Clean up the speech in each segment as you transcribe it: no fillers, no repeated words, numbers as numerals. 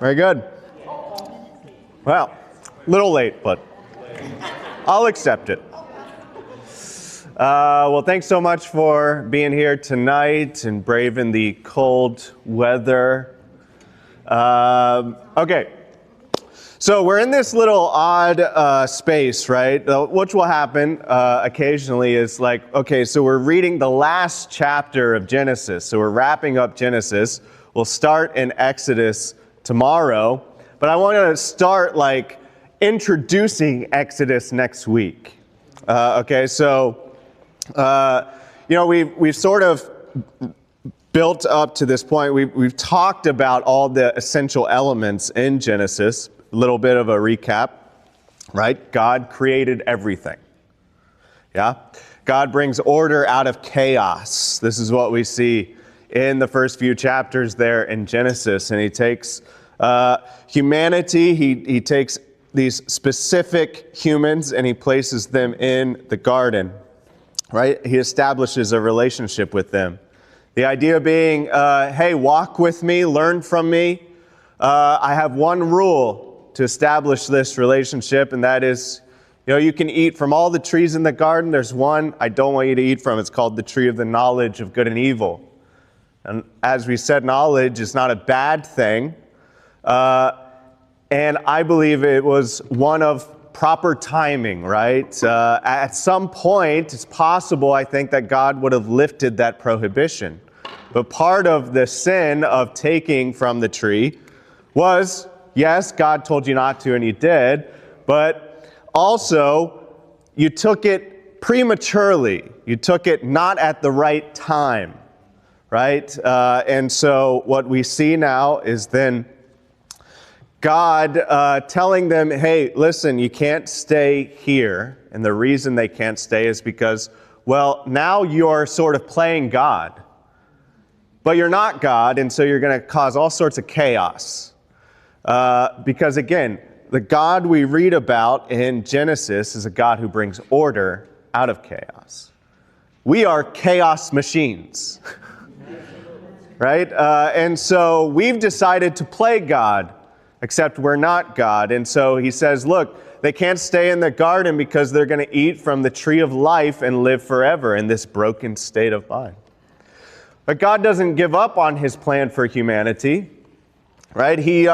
Very good. Well, a little late, but I'll accept it. Well, thanks so much for being here tonight and braving the cold weather. Okay, so we're in this little odd space, right? Which will happen occasionally is like, okay, so we're reading the last chapter of Genesis. So we're wrapping up Genesis. We'll start in Exodus tomorrow, but I want to start like introducing Exodus next week. Okay, so we've sort of built up to this point. We've talked about all the essential elements in Genesis. A little bit of a recap, right? God created everything. Yeah, God brings order out of chaos. This is what we see in the first few chapters there in Genesis, and He takes humanity. He takes these specific humans and He places them in the garden, right? He establishes a relationship with them. The idea being, hey, walk with me, learn from me. I have one rule to establish this relationship, and that is, you can eat from all the trees in the garden. There's one I don't want you to eat from. It's called the tree of the knowledge of good and evil. And as we said, knowledge is not a bad thing. And I believe it was one of proper timing, right? At some point, it's possible, I think, that God would have lifted that prohibition. But part of the sin of taking from the tree was, yes, God told you not to and you did, but also you took it prematurely. You took it not at the right time, right? And so what we see now is then God telling them, hey, listen, you can't stay here. And the reason they can't stay is because, well, now you're sort of playing God. But you're not God, and so you're going to cause all sorts of chaos. Because again, the God we read about in Genesis is a God who brings order out of chaos. We are chaos machines. Right? And so we've decided to play God, except we're not God. And so He says, look, they can't stay in the garden because they're going to eat from the tree of life and live forever in this broken state of mind. But God doesn't give up on His plan for humanity, right? He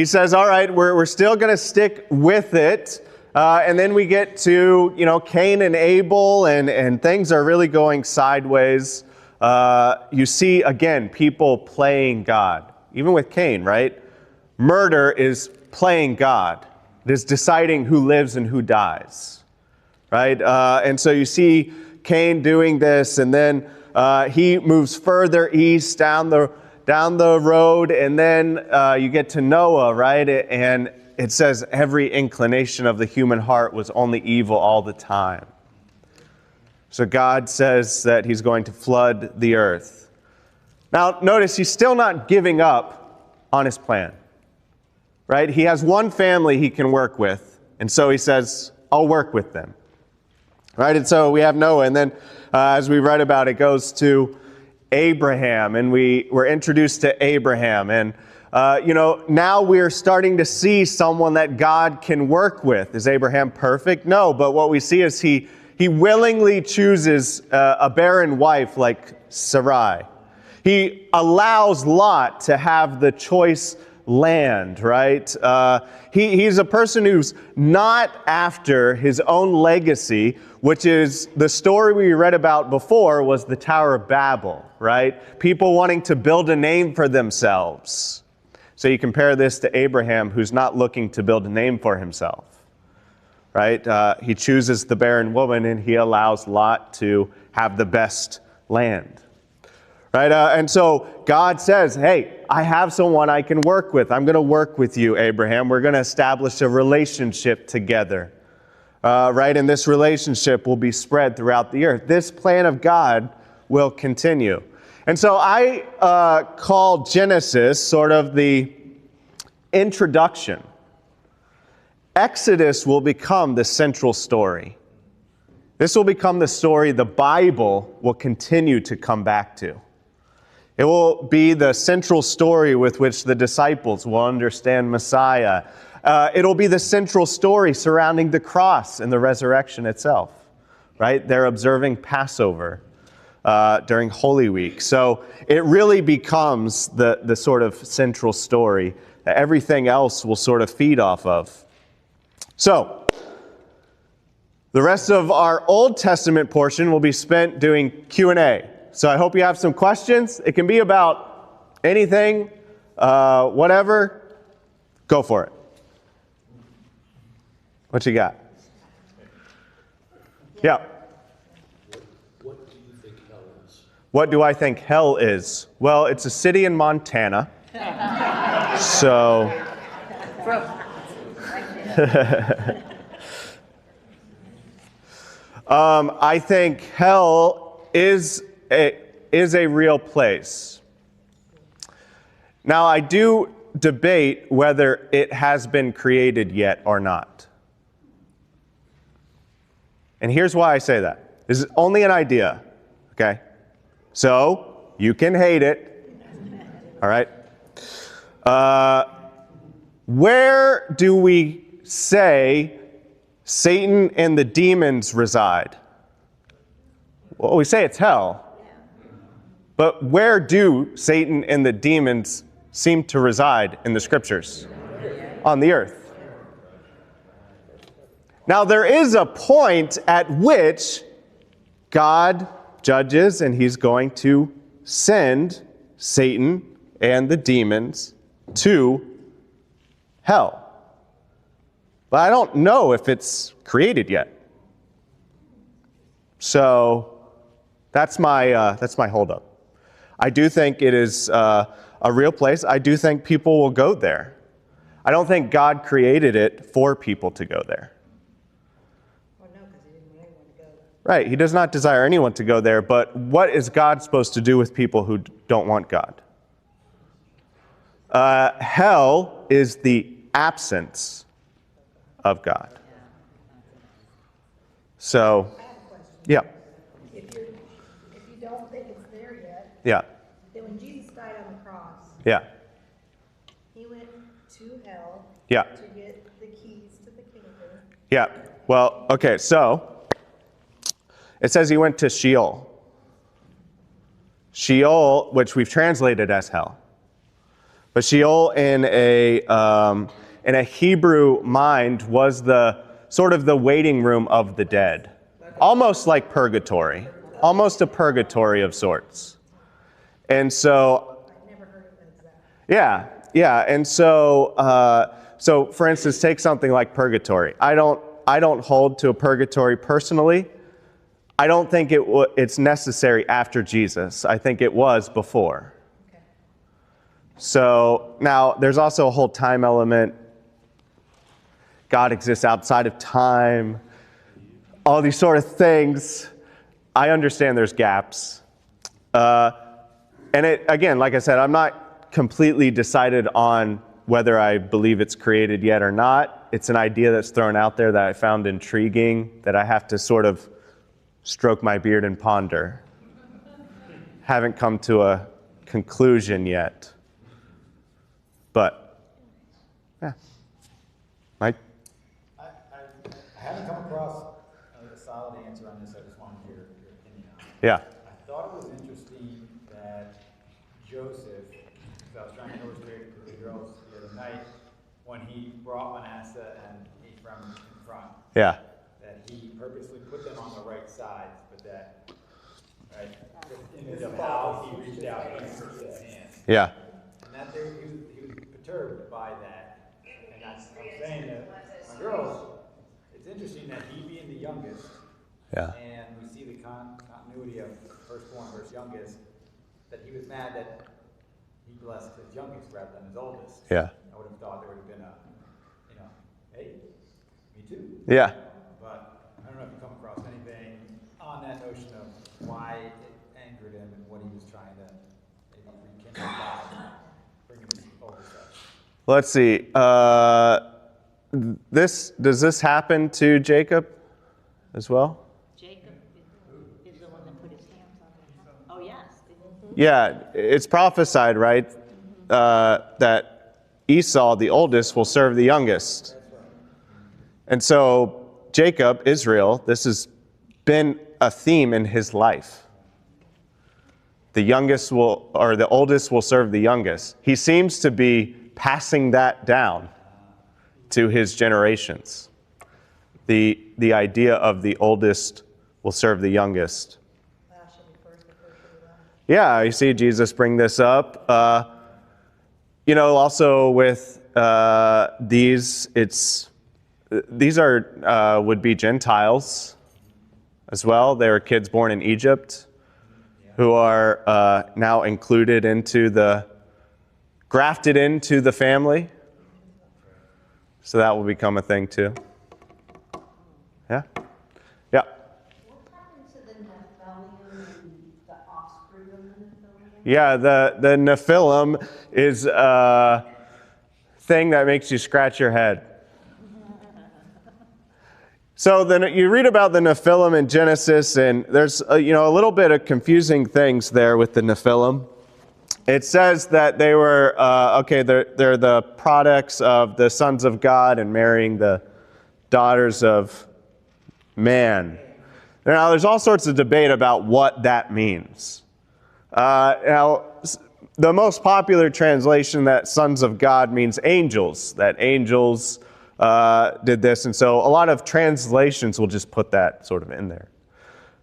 says, all right, we're still going to stick with it. And then we get to, Cain and Abel, and things are really going sideways. You see, again, people playing God. Even with Cain, right? Murder is playing God. It is deciding who lives and who dies, right? And so you see Cain doing this, and then he moves further east down the road, and then you get to Noah, right? And it says every inclination of the human heart was only evil all the time. So God says that he's going to flood the earth. Now, notice he's still not giving up on his plan, right? He has one family he can work with, and so he says, I'll work with them, right? And so we have Noah, and then as we read about, it goes to Abraham, and we were introduced to Abraham, and now we're starting to see someone that God can work with. Is Abraham perfect? No, but what we see is he willingly chooses a barren wife like Sarai. He allows Lot to have the choice land, right? He's a person who's not after his own legacy, which is the story we read about before was the Tower of Babel, right? People wanting to build a name for themselves. So you compare this to Abraham, who's not looking to build a name for himself, right? He chooses the barren woman, and he allows Lot to have the best land, right? And so God says, hey, I have someone I can work with. I'm going to work with you, Abraham. We're going to establish a relationship together, right? And this relationship will be spread throughout the earth. This plan of God will continue. And so I call Genesis sort of the introduction. Exodus will become the central story. This will become the story the Bible will continue to come back to. It will be the central story with which the disciples will understand Messiah. It'll be the central story surrounding the cross and the resurrection itself, right? They're observing Passover during Holy Week. So it really becomes the sort of central story that everything else will sort of feed off of. So the rest of our Old Testament portion will be spent doing Q&A. So I hope you have some questions. It can be about anything, whatever. Go for it. What you got? Yeah. What do you think hell is? What do I think hell is? Well, it's a city in Montana. So I think hell is a real place. Now, I do debate whether it has been created yet or not. And here's why I say that. This is only an idea, okay? So, you can hate it, all right? Where do we say Satan and the demons reside? Well, we say it's hell. But where do Satan and the demons seem to reside in the scriptures? On the earth. Now, there is a point at which God judges, and he's going to send Satan and the demons to hell. But I don't know if it's created yet. So that's my holdup. I do think it is a real place. I do think people will go there. I don't think God created it for people to go there. Well, no, because he didn't want anyone to go. Right, he does not desire anyone to go there, but what is God supposed to do with people who don't want God? Hell is the absence of God. So, I have a question. yeah, If you don't think it's there yet, yeah, then when Jesus died on the cross, yeah, he went to hell yeah, to get the keys to the kingdom. yeah. Well, okay, so it says he went to Sheol. Sheol, which we've translated as hell. But Sheol in a Hebrew mind was the sort of the waiting room of the dead. Almost like purgatory. Almost a purgatory of sorts. And so, I've never heard of it exactly. yeah. And so, so for instance, take something like purgatory. I don't I don't hold to a purgatory personally. I don't think it's necessary after Jesus. I think it was before. Okay. So now there's also a whole time element. God exists outside of time. All these sort of things. I understand there's gaps. And it, again, like I said, I'm not completely decided on whether I believe it's created yet or not. It's an idea that's thrown out there that I found intriguing, that I have to sort of stroke my beard and ponder. Haven't come to a conclusion yet. But, yeah. Mike? I haven't come across a solid answer on this. I just wanted your opinion on it. Yeah. I thought it was interesting that Joseph, because I was trying to illustrate it to the girls the other night, when he brought Manasseh and Ephraim in front, Yeah. that he purposely put them on the right sides, but that, right, the image of how he reached out and took his hand. Yeah. And that there, he was perturbed by that. And I'm saying that my girls, it's interesting that he being the youngest, Yeah. and we see the continuity of firstborn versus youngest, that he was mad that he blessed his youngest rather than his oldest. Yeah. I would have thought there would have been a, hey, me too. Yeah. But I don't know if you come across anything on that notion of why it angered him and what he was trying to maybe rekindle by bringing his oldest up. Let's see. Does this happen to Jacob as well? Jacob is the one that put his hands on the house. Oh, yes. Yeah, it's prophesied, right, that Esau, the oldest, will serve the youngest. And so Jacob, Israel, this has been a theme in his life. The oldest will serve the youngest. He seems to be passing that down to his generations. The idea of the oldest will serve the youngest. Last shall be first, the first shall be last. Yeah, you see Jesus bring this up. Also with these are would be Gentiles as well. They were kids born in Egypt who are now grafted into the family. So that will become a thing too. Yeah? Yeah. What happened to the Nephilim and the offspring of the Nephilim? Yeah, the Nephilim is a thing that makes you scratch your head. So then you read about the Nephilim in Genesis, and there's a little bit of confusing things there with the Nephilim. It says that they were they're the products of the sons of God and marrying the daughters of man. Now, there's all sorts of debate about what that means. Now, the most popular translation that sons of God means angels, that angels did this. And so a lot of translations will just put that sort of in there.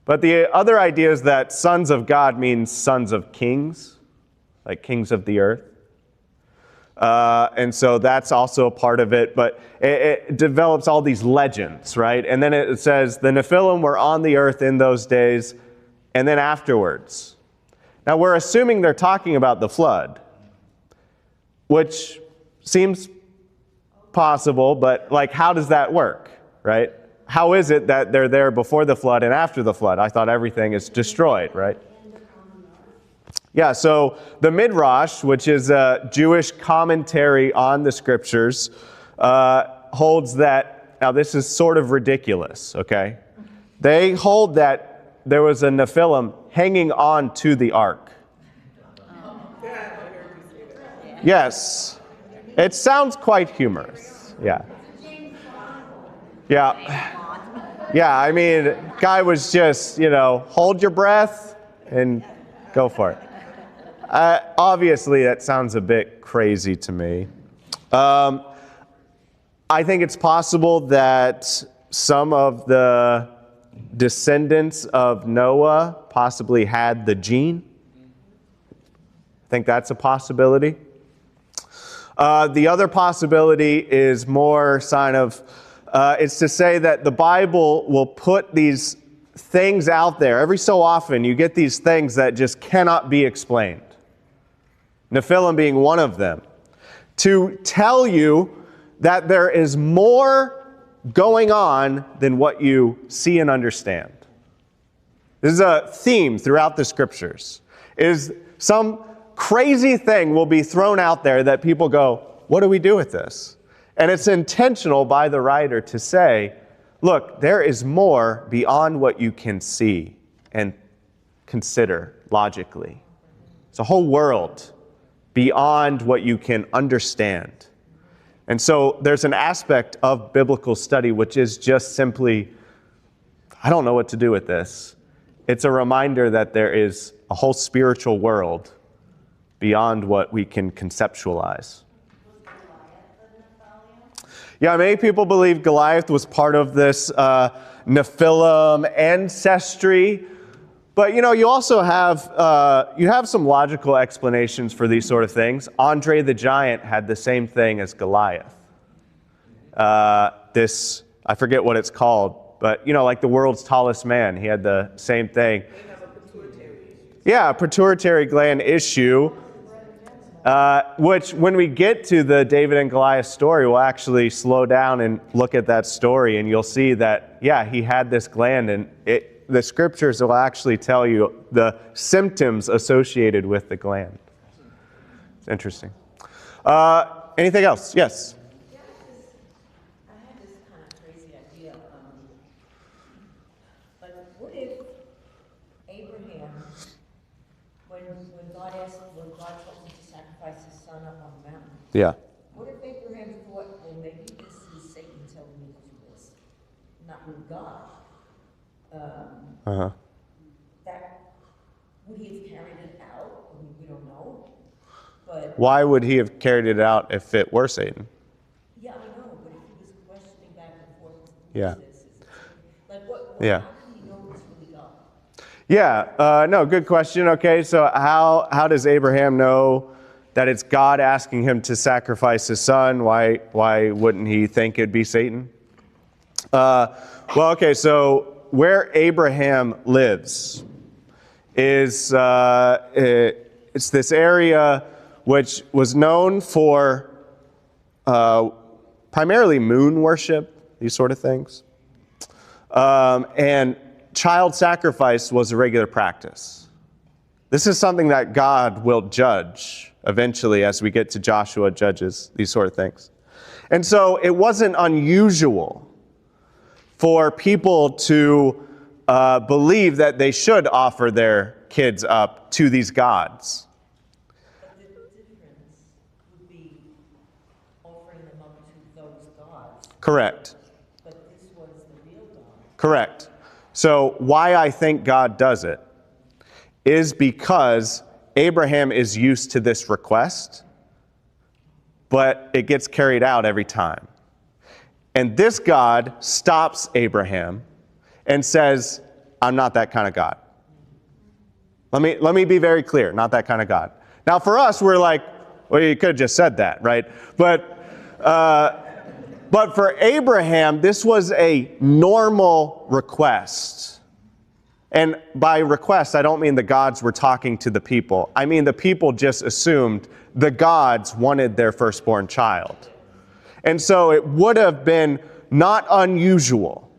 But the other idea is that sons of God means sons of kings, like kings of the earth. And so that's also a part of it. But it develops all these legends, right? And then it says the Nephilim were on the earth in those days and then afterwards. Now, we're assuming they're talking about the flood, which seems possible, but how does that work, right? How is it that they're there before the flood and after the flood? I thought everything is destroyed, right? Yeah, so the Midrash, which is a Jewish commentary on the scriptures, holds that, now this is sort of ridiculous, okay? They hold that there was a Nephilim hanging on to the ark. Yes. It sounds quite humorous. Yeah. Yeah. Yeah, I mean, guy was just, hold your breath and go for it. Obviously, that sounds a bit crazy to me. I think it's possible that some of the descendants of Noah possibly had the gene. I think that's a possibility. The other possibility is more sign of It's to say that the Bible will put these things out there. Every so often, you get these things that just cannot be explained. Nephilim being one of them. To tell you that there is more going on than what you see and understand. This is a theme throughout the scriptures. Is some crazy thing will be thrown out there that people go, what do we do with this? And it's intentional by the writer to say, look, there is more beyond what you can see and consider logically. It's a whole world beyond what you can understand. And so there's an aspect of biblical study which is just simply, I don't know what to do with this. It's a reminder that there is a whole spiritual world beyond what we can conceptualize. Yeah, many people believe Goliath was part of this Nephilim ancestry. But, you also have some logical explanations for these sort of things. Andre the Giant had the same thing as Goliath. I forget what it's called, but, like the world's tallest man, he had the same thing. Yeah, a pituitary gland issue, which when we get to the David and Goliath story, we'll actually slow down and look at that story, and you'll see that, yeah, he had this gland, and the scriptures will actually tell you the symptoms associated with the gland. It's interesting. Anything else? Yes? Yeah, I had this kind of crazy idea. But what if Abraham, when God told him to sacrifice his son up on the mountain, Yeah. what if Abraham thought, well, maybe this is Satan telling me to do this, not with God? That would he have carried it out? I mean, we don't know. But Why would he have carried it out if it were Satan? yeah, I know. But if he was questioning back and forth, Yeah. like what? Yeah. How did he know it was really God? Yeah, no, good question. Okay, so how does Abraham know that it's God asking him to sacrifice his son? Why wouldn't he think it'd be Satan? Well, okay, so where Abraham lives is it's this area which was known for primarily moon worship, these sort of things. And child sacrifice was a regular practice. This is something that God will judge eventually as we get to Joshua, Judges, these sort of things. And so it wasn't unusual for people to believe that they should offer their kids up to these gods. But the difference would be offering them up to those gods. Correct. But this was the real God. Correct. So why I think God does it is because Abraham is used to this request, but it gets carried out every time. And this God stops Abraham and says, I'm not that kind of God. Let me be very clear, not that kind of God. Now for us, we're like, well, you could have just said that, right? But for Abraham, this was a normal request. And by request, I don't mean the gods were talking to the people. I mean the people just assumed the gods wanted their firstborn child. And so it would have been not unusual.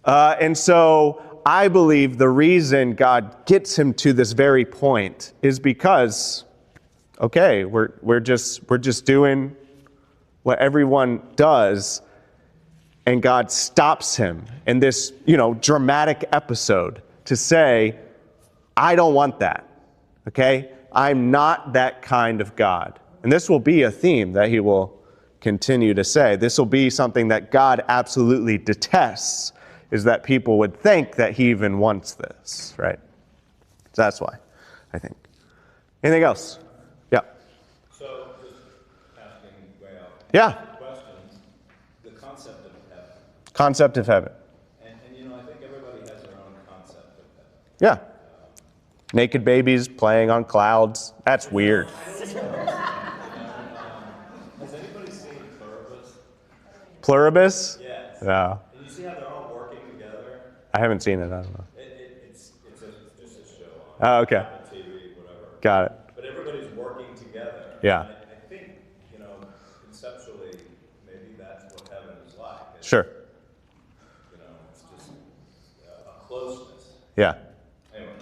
And so I believe the reason God gets him to this very point is because, okay, we're just doing what everyone does, and God stops him in this, dramatic episode to say, I don't want that. Okay? I'm not that kind of God. And this will be a theme that he will continue to say. This will be something that God absolutely detests, is that people would think that he even wants this, right? So that's why, I think. Anything else? Yeah. So, just asking way out. Yeah. Questions. The concept of heaven. Concept of heaven. And I think everybody has their own concept of heaven. Yeah. Naked babies playing on clouds. That's weird. Has anybody seen Pluribus? Pluribus? Yeah. No. And you see how they're all working together? I haven't seen it. I don't know. It's just a show on Oh, okay. Apple TV, whatever. Got it. But everybody's working together. Yeah. And I think, conceptually, maybe that's what heaven is like. Sure. It's just a closeness. Yeah. Anyway.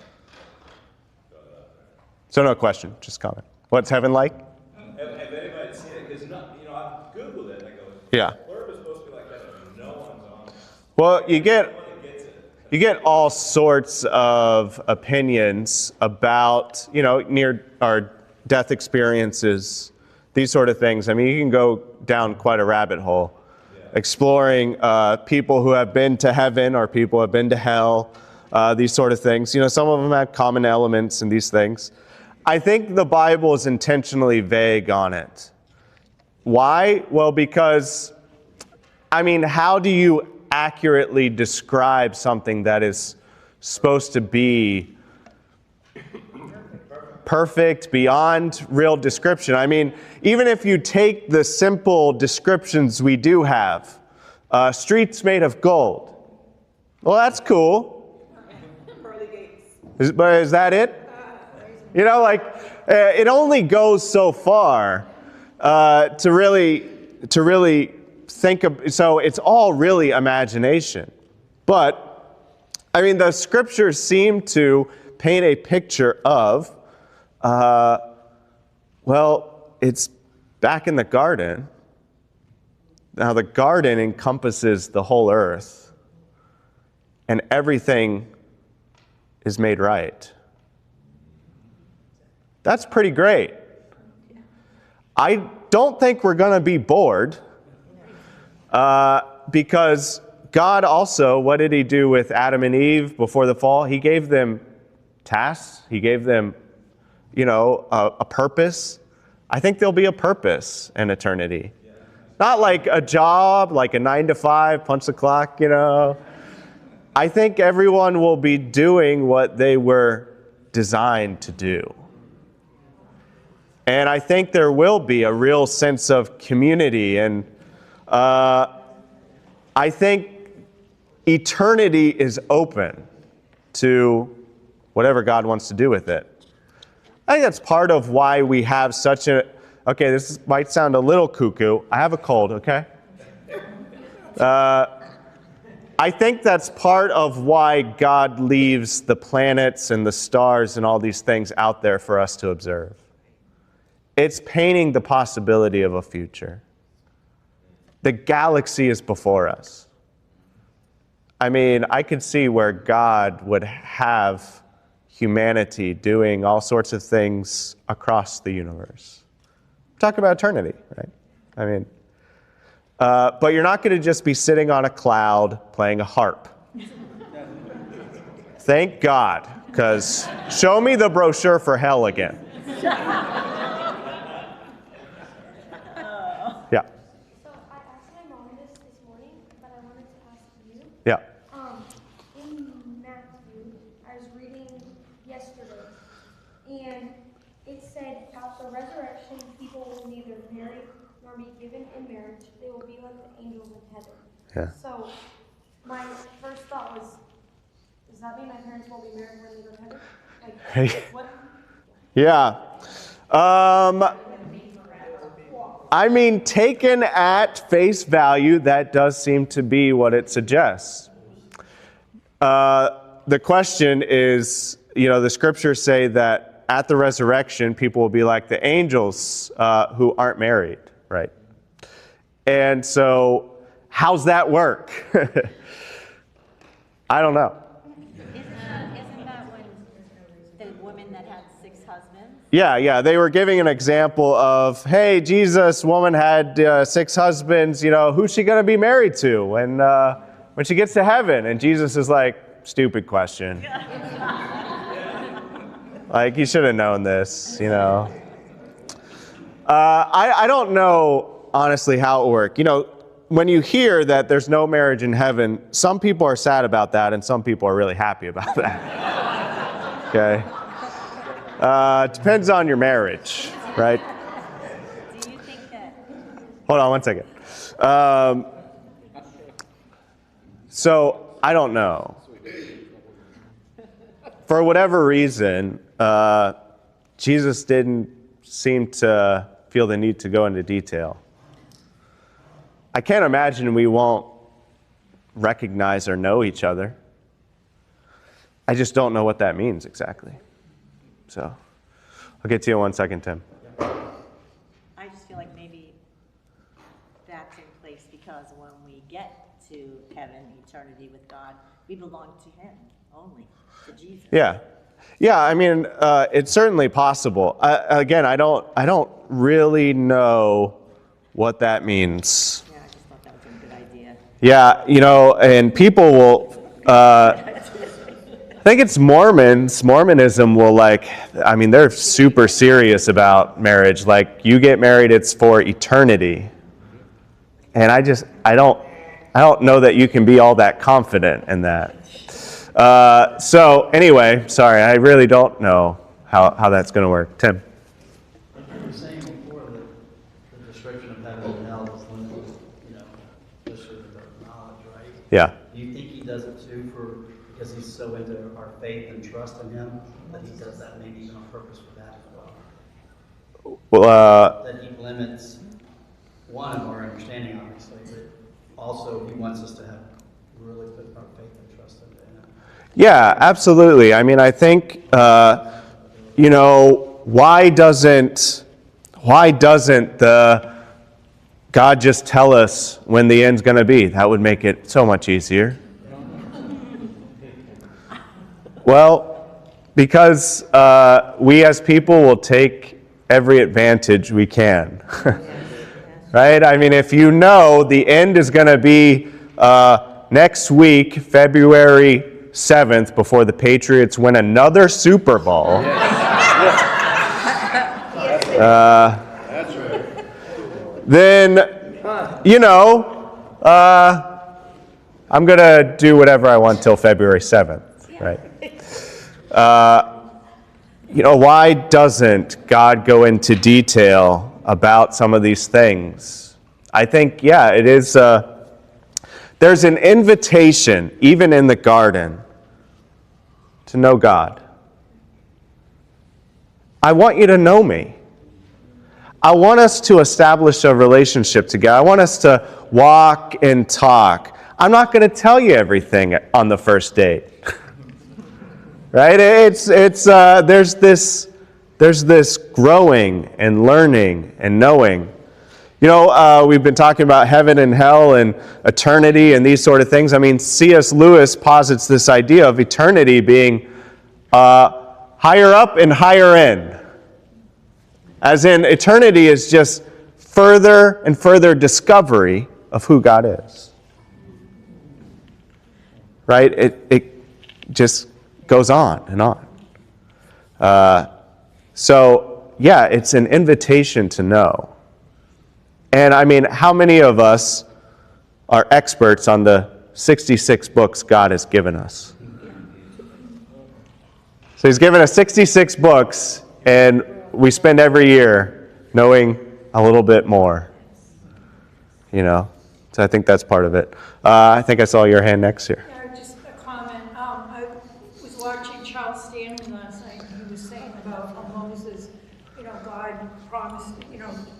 Throw that out there. So no question, just comment. What's heaven like? Have anybody seen it? Because, I've Googled it and I go, Yeah. Florida is supposed to be like heaven. No one's on it. Well, you get Nobody gets it. you get all sorts of opinions about, near our death experiences, these sort of things. I mean, you can go down quite a rabbit hole, exploring people who have been to heaven or people who have been to hell, these sort of things. Some of them have common elements in these things. I think the Bible is intentionally vague on it. Why? Well, because, how do you accurately describe something that is supposed to be perfect, beyond real description? Even if you take the simple descriptions we do have, streets made of gold. Well, that's cool. Pearly gates. But is that it? It only goes so far to really think of, so it's all really imagination. But, the scriptures seem to paint a picture of, it's back in the garden. Now, the garden encompasses the whole earth, and everything is made right. That's pretty great. I don't think we're going to be bored because God also, what did he do with Adam and Eve before the fall? He gave them tasks. He gave them, a purpose. I think there'll be a purpose in eternity. Not like a job, like a 9 to 5, punch the clock, I think everyone will be doing what they were designed to do. And I think there will be a real sense of community. And I think eternity is open to whatever God wants to do with it. I think that's part of why we have such a... Okay, this might sound a little cuckoo. I have a cold, okay? I think that's part of why God leaves the planets and the stars and all these things out there for us to observe. It's painting the possibility of a future. The galaxy is before us. I could see where God would have humanity doing all sorts of things across the universe. Talk about eternity, right? But you're not going to just be sitting on a cloud playing a harp. Thank God, because show me the brochure for hell again. Yeah. So I asked my mom this morning, but I wanted to ask you. Yeah. In Matthew, I was reading yesterday, and it said, at the resurrection, people will neither marry nor be given in marriage. They will be like the angels in heaven. Yeah. So my first thought was, does that mean my parents won't be married when they go to heaven? Hey. What? Yeah. Taken at face value, that does seem to be what it suggests. The question is, the scriptures say that at the resurrection, people will be like the angels who aren't married, right? And so, how's that work? I don't know. Isn't that when the woman that had 6 husbands? Yeah. They were giving an example of, hey, Jesus, woman had 6 husbands. Who's she going to be married to when she gets to heaven? And Jesus is like, stupid question. You should have known this, I don't know, honestly, how it works. When you hear that there's no marriage in heaven, some people are sad about that, and some people are really happy about that. Okay? Depends on your marriage, right? Do you think that... Hold on one second. So I don't know. For whatever reason, Jesus didn't seem to feel the need to go into detail. I can't imagine we won't recognize or know each other. I just don't know what that means exactly. So I'll get to you in 1 second, Tim. I just feel like maybe that's in place because when we get to heaven, eternity with God, we belong to Him only, to Jesus. Yeah. Yeah, I mean, it's certainly possible. Again, I don't really know what that means. Yeah, I just thought that was a good idea. Yeah, and people will, I think it's Mormons. Mormonism will they're super serious about marriage. Like, you get married, it's for eternity. And I don't know that you can be all that confident in that. So anyway, sorry, I really don't know how that's going to work. Tim? You were saying before that the description of heaven and hell is limited, just for the knowledge, right? Yeah. Do you think he does it too because he's so into our faith and trust in him, that he does that maybe even on purpose for that as well? Well, That he limits, one, of our understanding, obviously, but also he wants us to have really put our faith and trust in him. yeah, absolutely. I mean, I think, why doesn't the God just tell us when the end's going to be? That would make it so much easier. Well, because we as people will take every advantage we can. Right? I mean, if you know the end is going to be next week, February 7th, before the Patriots win another Super Bowl. Then, I'm going to do whatever I want till February 7th, right? Why doesn't God go into detail about some of these things? I think, it is, there's an invitation, even in the garden, to know God. I want you to know me. I want us to establish a relationship together. I want us to walk and talk. I'm not going to tell you everything on the first date. Right? There's this growing and learning and knowing. We've been talking about heaven and hell and eternity and these sort of things. I mean, C.S. Lewis posits this idea of eternity being higher up and higher in. As in, eternity is just further and further discovery of who God is. Right? It just goes on and on. So, it's an invitation to know. And I mean, how many of us are experts on the 66 books God has given us? So He's given us 66 books, and we spend every year knowing a little bit more. So I think that's part of it. I think I saw your hand next here. Yeah, just a comment. I was watching Charles Stanley last night, and he was saying about how Moses, God promised,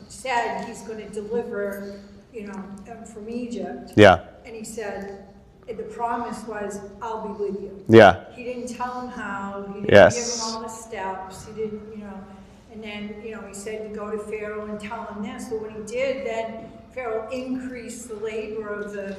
said he's going to deliver, them from Egypt. Yeah. And he said, the promise was, I'll be with you. Yeah. He didn't tell him how. He didn't Yes. give him all the steps. He didn't, and then, he said to go to Pharaoh and tell him this. But when he did, then Pharaoh increased the labor of the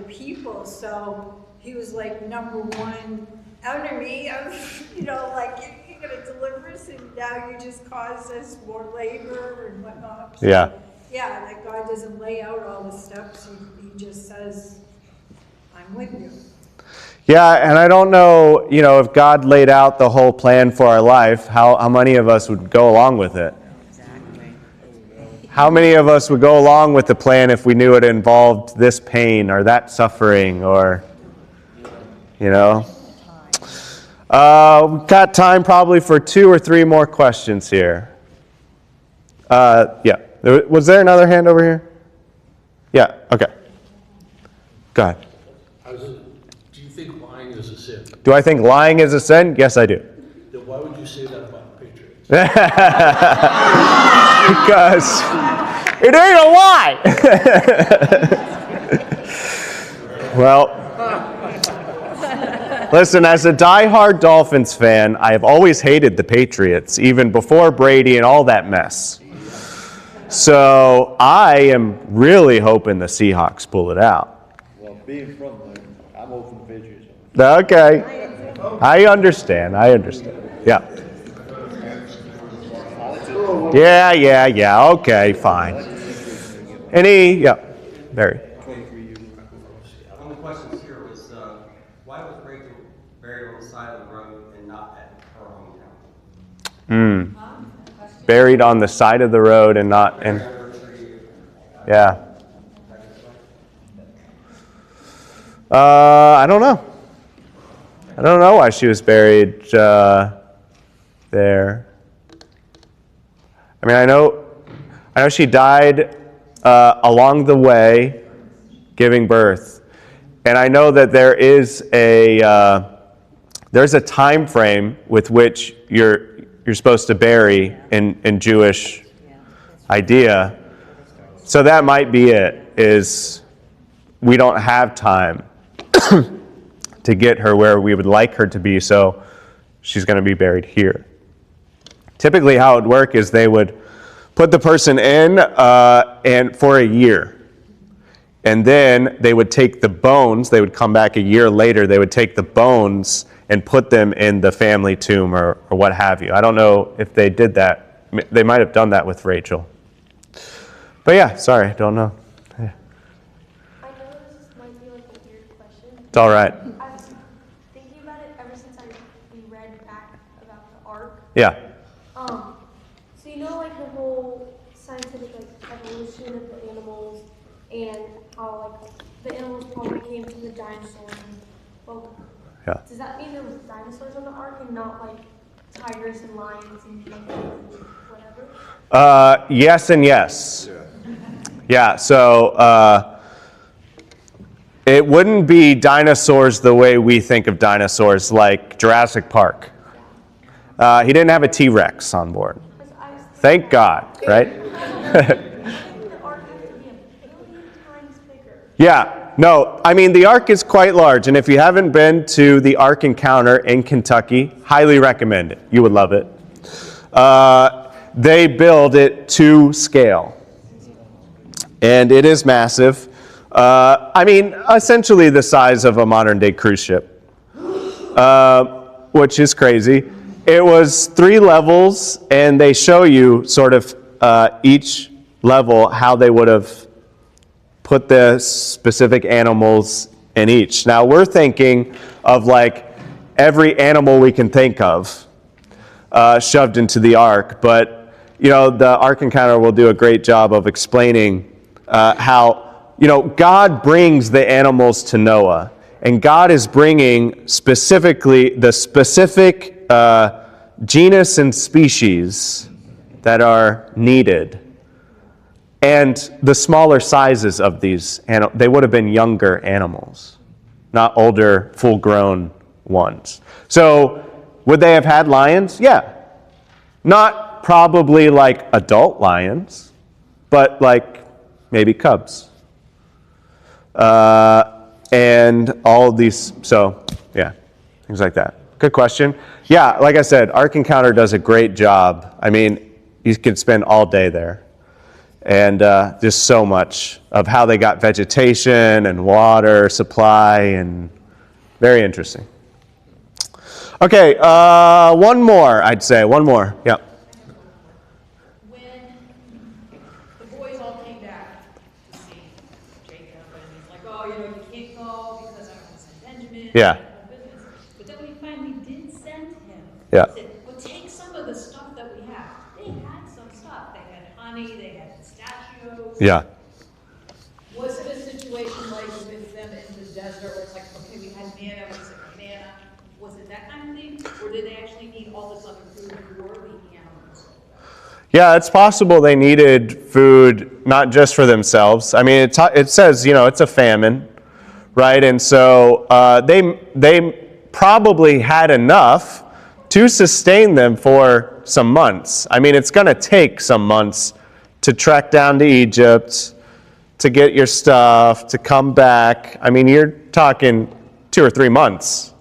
people. So he was like number one enemy of, you're going to deliver us, and now you just cause us more labor and whatnot. So, that God doesn't lay out all the steps. He just says, I'm with you. Yeah, and I don't know, if God laid out the whole plan for our life, how many of us would go along with it? Exactly. How many of us would go along with the plan if we knew it involved this pain or that suffering or, We've got time probably for 2 or 3 more questions here. Was there another hand over here? Yeah, okay. Go ahead. I Do you think lying is a sin? Do I think lying is a sin? Yes, I do. Then why would you say that about the Patriots? Because it ain't a lie. Well, listen, as a diehard Dolphins fan, I have always hated the Patriots, even before Brady and all that mess. So I am really hoping the Seahawks pull it out. Well, being from there, I'm open to Patriots. Okay. I understand. Yeah. Yeah. Okay, fine. Barry. One of the questions here was, why was Rachel buried on the side of the road and not at her hometown? Buried on the side of the road and not in. Yeah. I don't know. I don't know why she was buried there. I mean, I know she died along the way giving birth, and I know that there's a time frame with which you're supposed to bury in Jewish idea. So that might be it, is we don't have time to get her where we would like her to be, so she's going to be buried here. Typically how it would work is they would put the person in and for a year. And then they would take the bones, they would come back a year later, they would take the bones and put them in the family tomb or what have you. I don't know if they did that. They might have done that with Rachel. But yeah, sorry, don't know. Yeah. I know this might be like a weird question. It's all right. I've been thinking about it ever since we read back about the ark. Yeah. So you know, like the whole scientific evolution of the animals and how like the animals probably came from the dinosaurs. Well, Yeah. does that mean there was dinosaurs on the ark and not like tigers and lions and whatever? Yes and yes. Yeah, so it wouldn't be dinosaurs the way we think of dinosaurs, like Jurassic Park. He didn't have a T-Rex on board. Thank God, right? Yeah, no, I mean, the Ark is quite large, and if you haven't been to the Ark Encounter in Kentucky, highly recommend it. You would love it. They build it to scale, and it is massive. I mean, essentially the size of a modern-day cruise ship, which is crazy. It was 3 levels, and they show you sort of each level how they would have put the specific animals in each. Now, we're thinking of like every animal we can think of shoved into the ark, but you know, the Ark Encounter will do a great job of explaining how, you know, God brings the animals to Noah, and God is bringing specifically the specific genus and species that are needed. And the smaller sizes of these animals, they would have been younger animals, not older, full-grown ones. So would they have had lions? Yeah. Not probably like adult lions, but like maybe cubs. And all of these, so yeah, things like that. Good question. Yeah, like I said, Ark Encounter does a great job. I mean, you can spend all day there. And just so much of how they got vegetation and water supply, and very interesting. Okay, one more, I'd say. One more. Yeah. When the boys all came back to see Jacob, and he's like, oh, you know, you can't go because I'm going to send Benjamin. Yeah. But then when he finally did send him, Yeah. he said, well, take some of the stuff that we have. They had some stuff. They had honey, they had pistachios. Yeah. Was it a situation like with them in the desert where it's like, okay, we had manna, we said manna? Was it that kind of thing? Or did they actually need all this other food for the animals? Yeah, it's possible they needed food not just for themselves. I mean, it says, you know, it's a famine, right? And so they probably had enough to sustain them for some months. I mean, it's going to take some months to trek down to Egypt, to get your stuff, to come back. I mean, you're talking 2 or 3 months,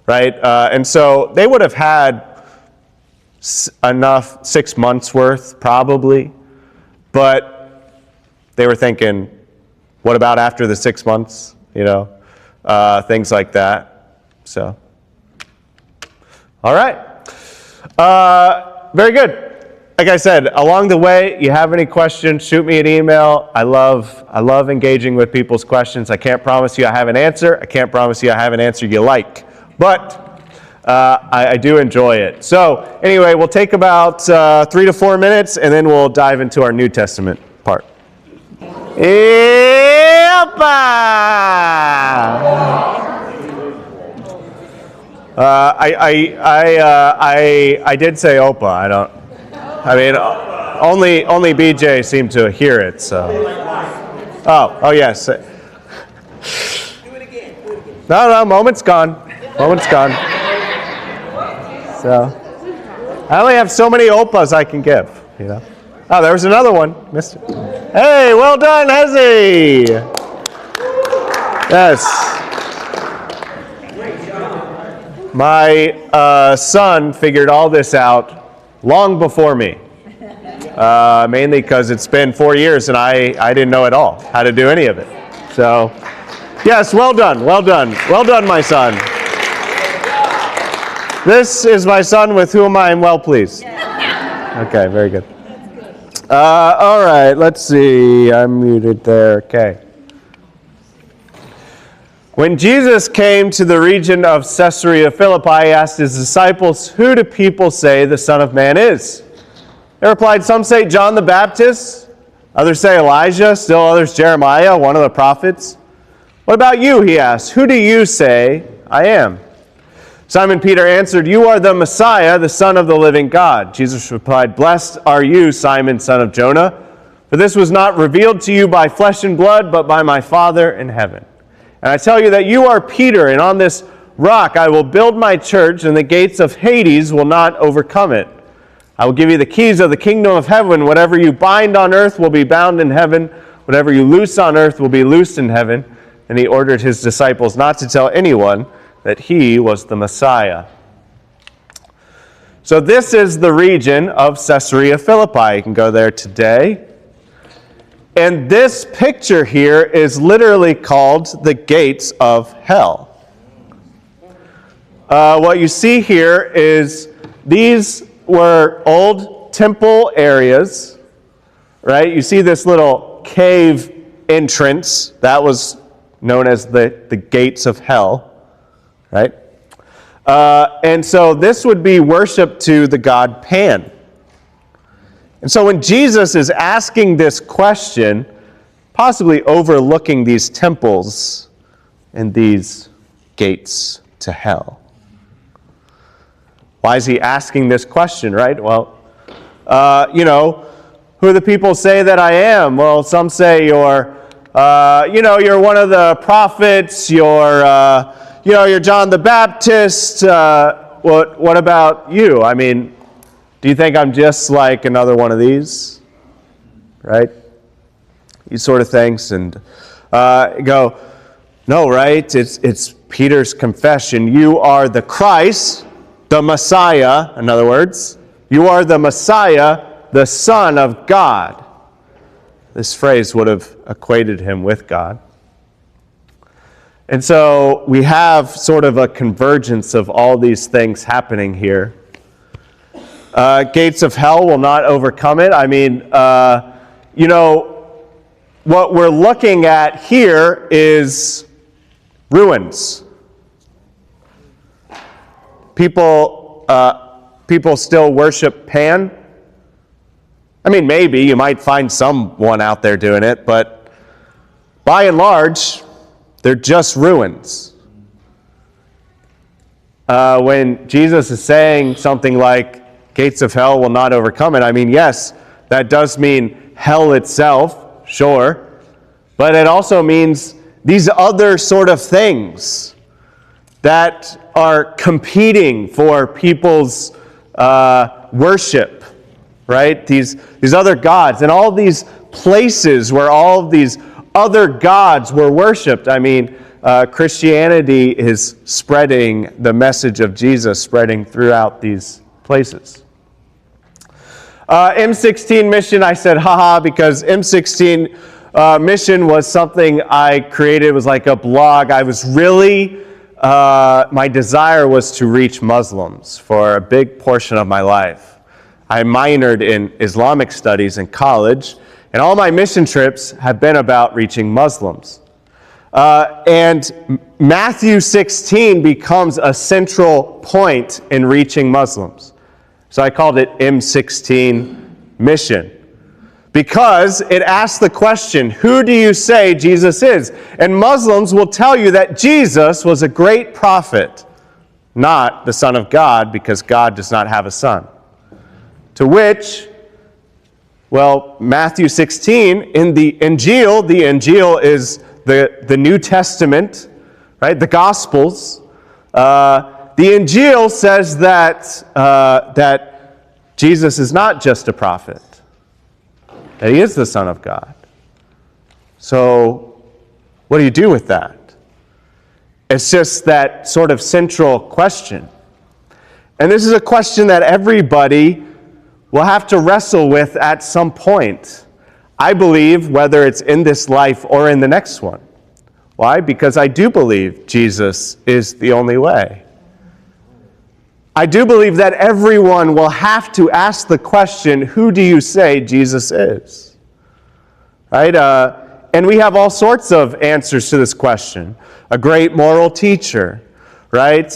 right? And so they would have had enough, 6 months worth, probably. But they were thinking, what about after the 6 months? You know, things like that. So, all right. Very good. Like I said, along the way, you have any questions, shoot me an email. I love engaging with people's questions. I can't promise you I have an answer. I can't promise you I have an answer you like. But I do enjoy it. So anyway, we'll take about 3 to 4 minutes, and then we'll dive into our New Testament part. I did say Opa. I mean, only BJ seemed to hear it. So. Oh yes. Do it again. No, moment's gone. Moment's gone. So, I only have so many Opas I can give. You know. Oh, there was another one, Mister. Hey, well done, Hezzy. Yes. My son figured all this out long before me, mainly because it's been 4 years and I didn't know at all how to do any of it. So, yes, well done, my son. This is my son with whom I am well pleased. Okay, very good. All right, let's see. I'm muted there. Okay. When Jesus came to the region of Caesarea Philippi, he asked his disciples, "Who do people say the Son of Man is?" They replied, "Some say John the Baptist, others say Elijah, still others Jeremiah, one of the prophets." "What about you?" he asked. "Who do you say I am?" Simon Peter answered, "You are the Messiah, the Son of the living God." Jesus replied, "Blessed are you, Simon, son of Jonah, for this was not revealed to you by flesh and blood, but by my Father in heaven. And I tell you that you are Peter, and on this rock I will build my church, and the gates of Hades will not overcome it. I will give you the keys of the kingdom of heaven. Whatever you bind on earth will be bound in heaven. Whatever you loose on earth will be loosed in heaven." And he ordered his disciples not to tell anyone that he was the Messiah. So this is the region of Caesarea Philippi. You can go there today. And this picture here is literally called the gates of hell. What you see here is these were old temple areas, right? You see this little cave entrance. That was known as the gates of hell, right? And so this would be worship to the god Pan. And so when Jesus is asking this question, possibly overlooking these temples and these gates to hell, why is he asking this question, right? Well, who do the people say that I am? Well, some say you're one of the prophets, you're John the Baptist. What about you? I mean, do you think I'm just like another one of these? Right? These sort of things. And go, no, right? It's Peter's confession. You are the Christ, the Messiah, in other words. You are the Messiah, the Son of God. This phrase would have equated him with God. And so we have sort of a convergence of all these things happening here. Gates of hell will not overcome it. I mean, what we're looking at here is ruins. People still worship Pan. I mean, maybe you might find someone out there doing it, but by and large, they're just ruins. When Jesus is saying something like, gates of hell will not overcome it, I mean, yes, that does mean hell itself, sure, but it also means these other sort of things that are competing for people's worship, right? These other gods and all these places where all of these other gods were worshipped. I mean, Christianity is spreading the message of Jesus, spreading throughout these places. M16 mission, I said haha, because M16 mission was something I created. It was like a blog. I was really, my desire was to reach Muslims for a big portion of my life. I minored in Islamic studies in college, and all my mission trips have been about reaching Muslims. And Matthew 16 becomes a central point in reaching Muslims. So I called it M16 mission, because it asks the question, who do you say Jesus is? And Muslims will tell you that Jesus was a great prophet, not the Son of God, because God does not have a son. To which, well, Matthew 16, in the Injil is the New Testament, right? The Gospels. The Injil says that Jesus is not just a prophet, that he is the Son of God. So, what do you do with that? It's just that sort of central question. And this is a question that everybody will have to wrestle with at some point. I believe, whether it's in this life or in the next one. Why? Because I do believe Jesus is the only way. I do believe that everyone will have to ask the question, who do you say Jesus is? Right? And we have all sorts of answers to this question. A great moral teacher, right?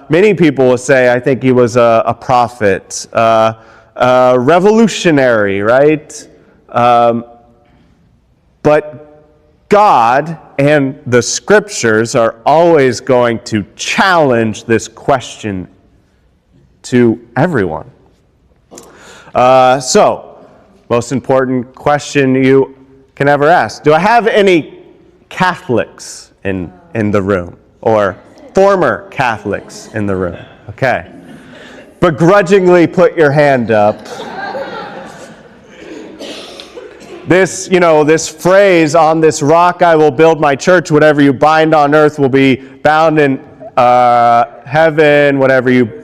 Many people will say, I think he was a prophet, revolutionary, right? But God and the Scriptures are always going to challenge this question to everyone. So, most important question you can ever ask. Do I have any Catholics in the room? Or former Catholics in the room? Okay. Begrudgingly put your hand up. This phrase, on this rock I will build my church, whatever you bind on earth will be bound in heaven, whatever you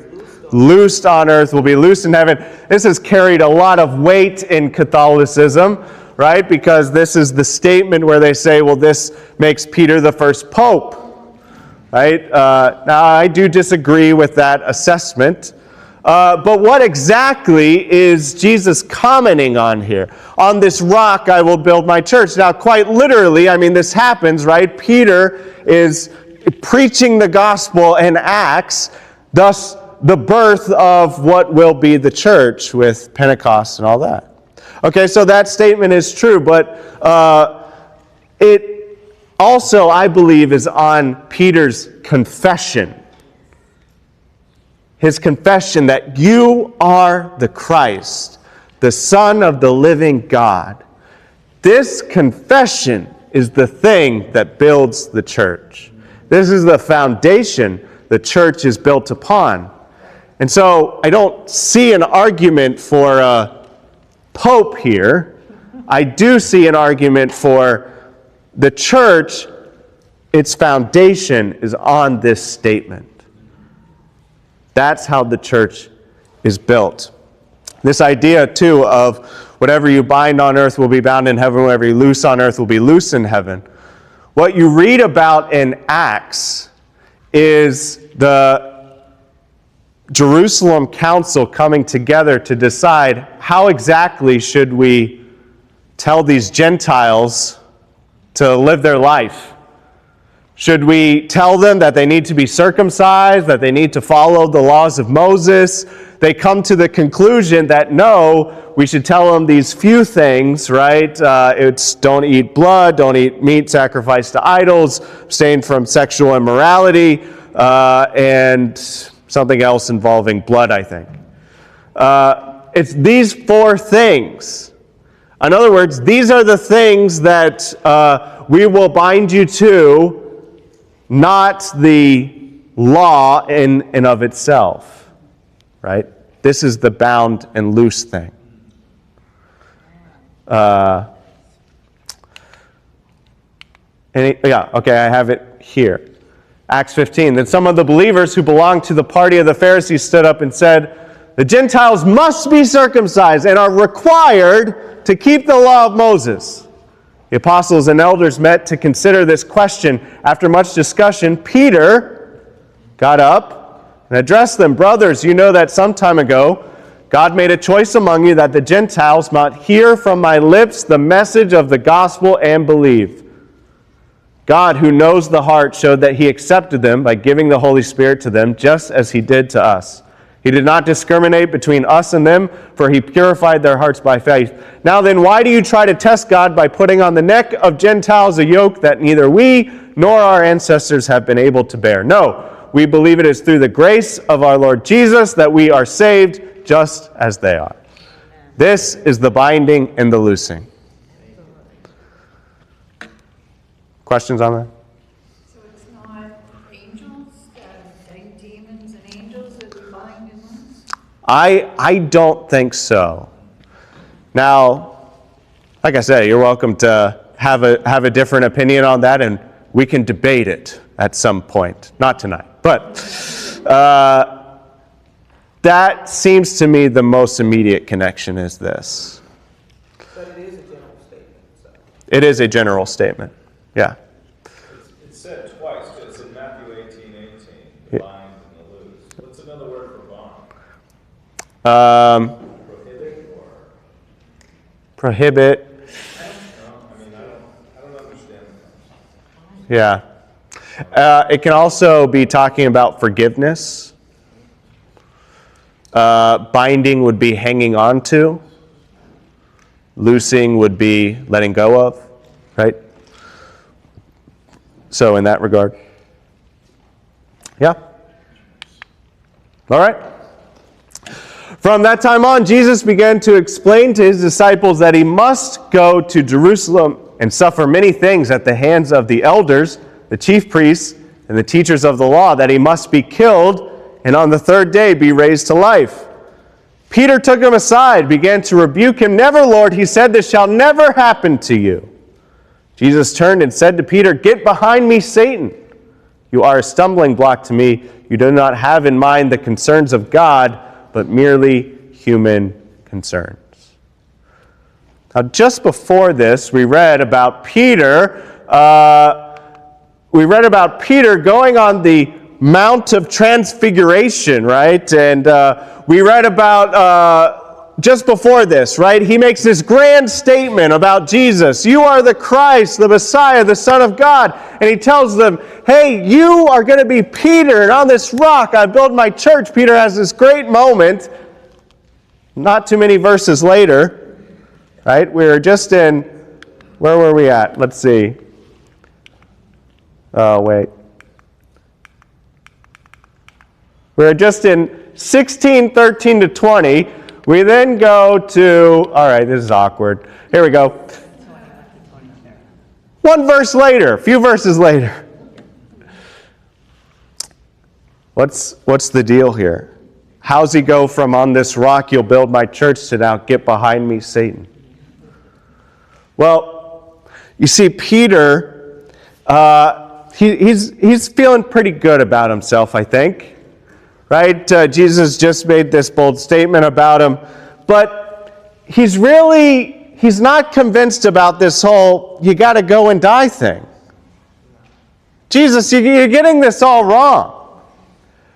loosed on earth will be loosed in heaven. This has carried a lot of weight in Catholicism, right? Because this is the statement where they say, well, this makes Peter the first pope, right? Now, I do disagree with that assessment. But what exactly is Jesus commenting on here? On this rock I will build my church. Now, quite literally, I mean, this happens, right? Peter is preaching the gospel in Acts, thus the birth of what will be the church with Pentecost and all that. Okay, so that statement is true, but it also, I believe, is on Peter's confession. His confession that you are the Christ, the Son of the living God. This confession is the thing that builds the church. This is the foundation the church is built upon. And so I don't see an argument for a pope here. I do see an argument for the church. Its foundation is on this statement. That's how the church is built. This idea, too, of whatever you bind on earth will be bound in heaven, whatever you loose on earth will be loose in heaven. What you read about in Acts is the Jerusalem council coming together to decide how exactly should we tell these Gentiles to live their life. Should we tell them that they need to be circumcised, that they need to follow the laws of Moses? They come to the conclusion that no, we should tell them these few things, right? It's don't eat blood, don't eat meat sacrificed to idols, abstain from sexual immorality, and something else involving blood, I think. It's these four things. In other words, these are the things that we will bind you to, not the law in and of itself, right? This is the bound and loose thing. I have it here. Acts 15. Then some of the believers who belonged to the party of the Pharisees stood up and said, the Gentiles must be circumcised and are required to keep the law of Moses. The apostles and elders met to consider this question. After much discussion, Peter got up and addressed them. Brothers, you know that some time ago, God made a choice among you that the Gentiles might hear from my lips the message of the gospel and believe. God, who knows the heart, showed that he accepted them by giving the Holy Spirit to them, just as he did to us. He did not discriminate between us and them, for he purified their hearts by faith. Now then, why do you try to test God by putting on the neck of Gentiles a yoke that neither we nor our ancestors have been able to bear? No, we believe it is through the grace of our Lord Jesus that we are saved, just as they are. This is the binding and the loosing. Questions on that? So it's not angels, demons and angels that we bind and loose? I don't think so. Now, like I said, you're welcome to have a different opinion on that, and we can debate it at some point. Not tonight, but that seems to me the most immediate connection is this. But it is a general statement. So. It is a general statement. Yeah. It's said twice. It's in Matthew 18:18, the bind and the loose. What's another word for bond? Prohibit or? Prohibit. I don't understand. Yeah. It can also be talking about forgiveness. Binding would be hanging on to. Loosing would be letting go of, right? So in that regard. Yeah. All right. From that time on, Jesus began to explain to his disciples that he must go to Jerusalem and suffer many things at the hands of the elders, the chief priests, and the teachers of the law, that he must be killed and on the third day be raised to life. Peter took him aside, began to rebuke him. Never, Lord, he said, this shall never happen to you. Jesus turned and said to Peter, get behind me, Satan. You are a stumbling block to me. You do not have in mind the concerns of God, but merely human concerns. Now, just before this, we read about Peter. Going on the Mount of Transfiguration, right? And we read about just before this, right? He makes this grand statement about Jesus. You are the Christ, the Messiah, the Son of God. And he tells them, hey, you are going to be Peter, and on this rock I build my church. Peter has this great moment. Not too many verses later, right? We were just in, where were we at? Let's see. Oh, wait. We were just in 16:13 to 20. We then go to, all right, this is awkward. Here we go. One verse later, a few verses later. What's the deal here? How's he go from on this rock you'll build my church to now get behind me, Satan? Well, you see, Peter, he's feeling pretty good about himself, I think. Right? Jesus just made this bold statement about him. But he's not convinced about this whole, you got to go and die thing. Jesus, you're getting this all wrong.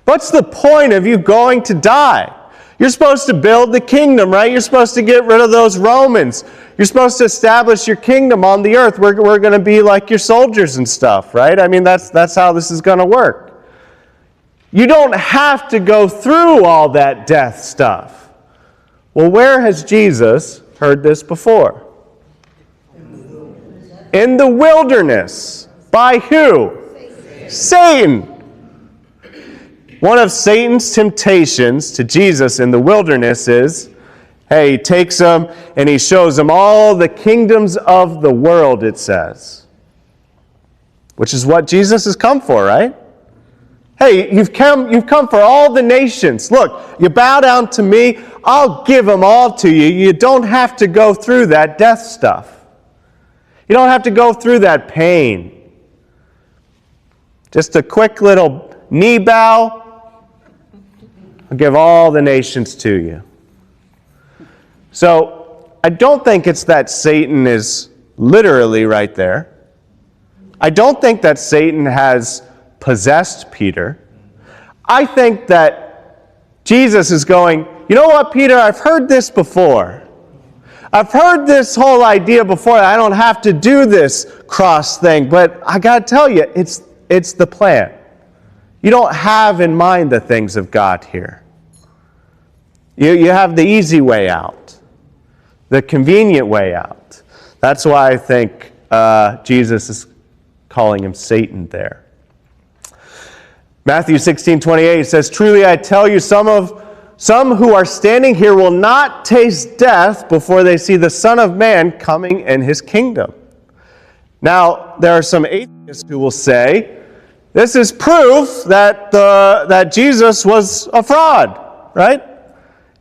What's the point of you going to die? You're supposed to build the kingdom, right? You're supposed to get rid of those Romans. You're supposed to establish your kingdom on the earth. We're going to be like your soldiers and stuff, right? I mean, that's how this is going to work. You don't have to go through all that death stuff. Well, where has Jesus heard this before? In the wilderness. By who? Satan. One of Satan's temptations to Jesus in the wilderness is, hey, he takes him and he shows him all the kingdoms of the world, it says. which is what Jesus has come for, right? Hey, you've come for all the nations. Look, you bow down to me, I'll give them all to you. You don't have to go through that death stuff. You don't have to go through that pain. Just a quick little knee bow, I'll give all the nations to you. So, I don't think it's that Satan is literally right there. I don't think that Satan has possessed Peter. I think that Jesus is going, you know what, Peter, I've heard this before. I've heard this whole idea before. I don't have to do this cross thing, but I got to tell you, it's the plan. You don't have in mind the things of God here. You have the easy way out, the convenient way out. That's why I think Jesus is calling him Satan there. Matthew 16:28 says, truly I tell you, some who are standing here will not taste death before they see the Son of Man coming in his kingdom. Now, there are some atheists who will say, this is proof that Jesus was a fraud, right?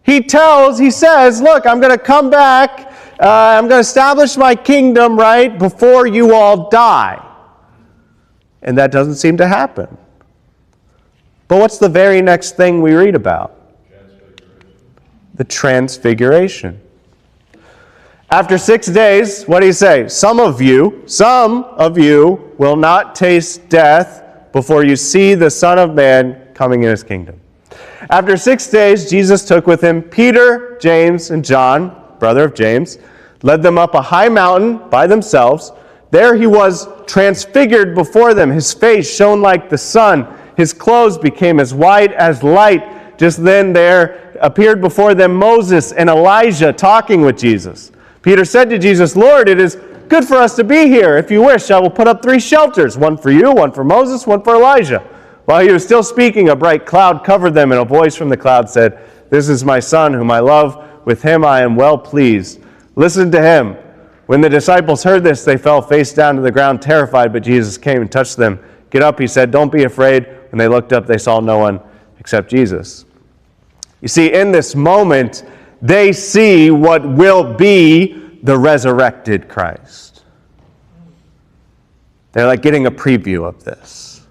He says, look, I'm going to come back, I'm going to establish my kingdom, right, before you all die. And that doesn't seem to happen. But what's the very next thing we read about? The transfiguration. After 6 days, what do you say? Some of you will not taste death before you see the Son of Man coming in his kingdom. After 6 days, Jesus took with him Peter, James, and John, brother of James, led them up a high mountain by themselves. There he was transfigured before them. His face shone like the sun. His clothes became as white as light. Just then there appeared before them Moses and Elijah talking with Jesus. Peter said to Jesus, Lord, it is good for us to be here. If you wish, I will put up 3 shelters, one for you, one for Moses, one for Elijah. While he was still speaking, a bright cloud covered them, and a voice from the cloud said, this is my son whom I love. With him I am well pleased. Listen to him. When the disciples heard this, they fell face down to the ground, terrified, but Jesus came and touched them. Get up, he said, don't be afraid. When they looked up, they saw no one except Jesus. You see, in this moment, they see what will be the resurrected Christ. They're like getting a preview of this.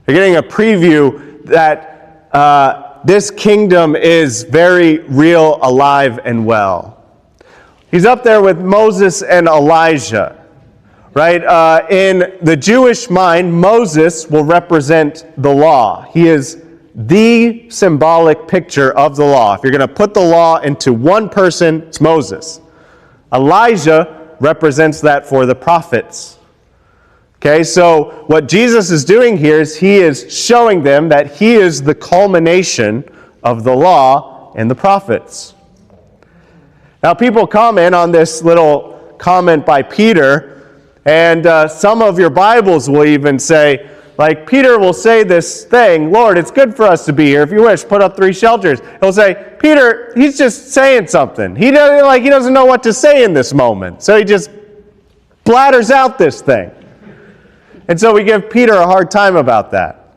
They're getting a preview that this kingdom is very real, alive, and well. He's up there with Moses and Elijah, right? In the Jewish mind, Moses will represent the law. He is the symbolic picture of the law. If you're going to put the law into one person, it's Moses. Elijah represents that for the prophets. Okay, so what Jesus is doing here is he is showing them that he is the culmination of the law and the prophets. Now, people comment on this little comment by Peter, and some of your Bibles will even say, like, Peter will say this thing, Lord, it's good for us to be here. If you wish, put up 3 shelters. He'll say, Peter, he's just saying something. He doesn't know what to say in this moment. So he just blatters out this thing. And so we give Peter a hard time about that.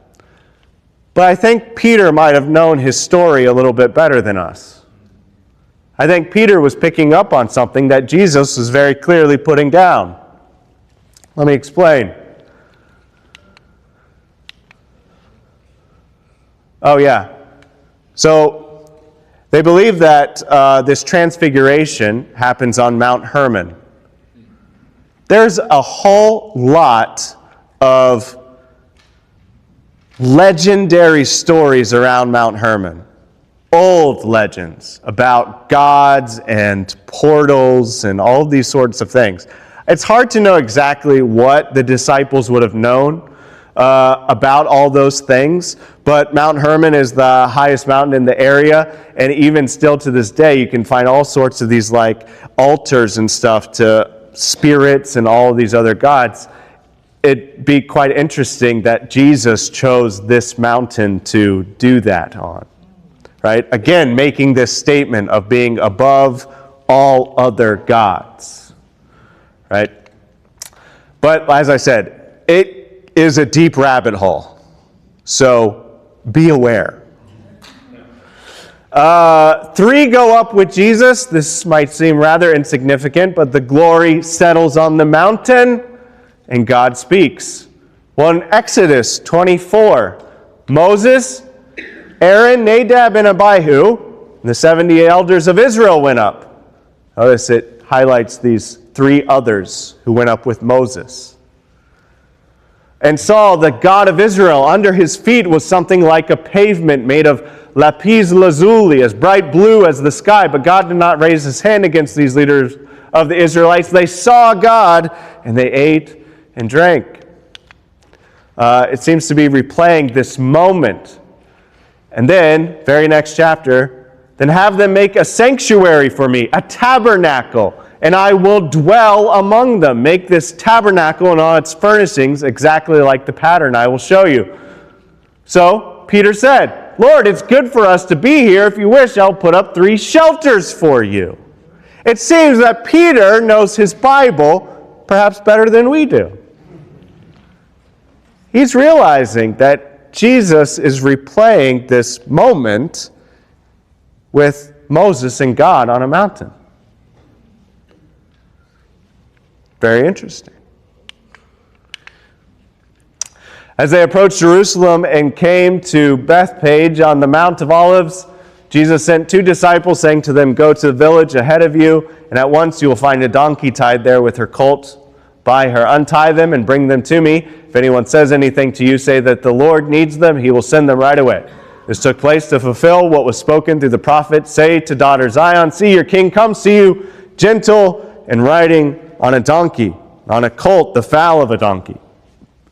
But I think Peter might have known his story a little bit better than us. I think Peter was picking up on something that Jesus was very clearly putting down. Let me explain. Oh, yeah. So they believe that this transfiguration happens on Mount Hermon. There's a whole lot of legendary stories around Mount Hermon. Old legends about gods and portals and all these sorts of things. It's hard to know exactly what the disciples would have known about all those things, but Mount Hermon is the highest mountain in the area, and even still to this day you can find all sorts of these like altars and stuff to spirits and all of these other gods. It'd be quite interesting that Jesus chose this mountain to do that on, right? Again, making this statement of being above all other gods, right? But as I said, it is a deep rabbit hole. So be aware. 3 go up with Jesus. This might seem rather insignificant, but the glory settles on the mountain and God speaks. Well, in Exodus 24, Moses, Aaron, Nadab, and Abihu, and the 70 elders of Israel went up. Notice it highlights these 3 others who went up with Moses. And saw the God of Israel. Under his feet was something like a pavement made of lapis lazuli, as bright blue as the sky. But God did not raise his hand against these leaders of the Israelites. They saw God, and they ate and drank. It seems to be replaying this moment. And then, very next chapter, then have them make a sanctuary for me, a tabernacle, and I will dwell among them. Make this tabernacle and all its furnishings exactly like the pattern I will show you. So Peter said, Lord, it's good for us to be here. If you wish, I'll put up 3 shelters for you. It seems that Peter knows his Bible perhaps better than we do. He's realizing that Jesus is replaying this moment with Moses and God on a mountain. Very interesting. As they approached Jerusalem and came to Bethphage on the Mount of Olives, Jesus sent 2 disciples, saying to them, Go to the village ahead of you, and at once you will find a donkey tied there with her colt by her. Untie them and bring them to me. If anyone says anything to you, say that the Lord needs them. He will send them right away. This took place to fulfill what was spoken through the prophet. Say to daughter Zion, see your king comes to you, gentle and riding on a donkey, on a colt, the foal of a donkey.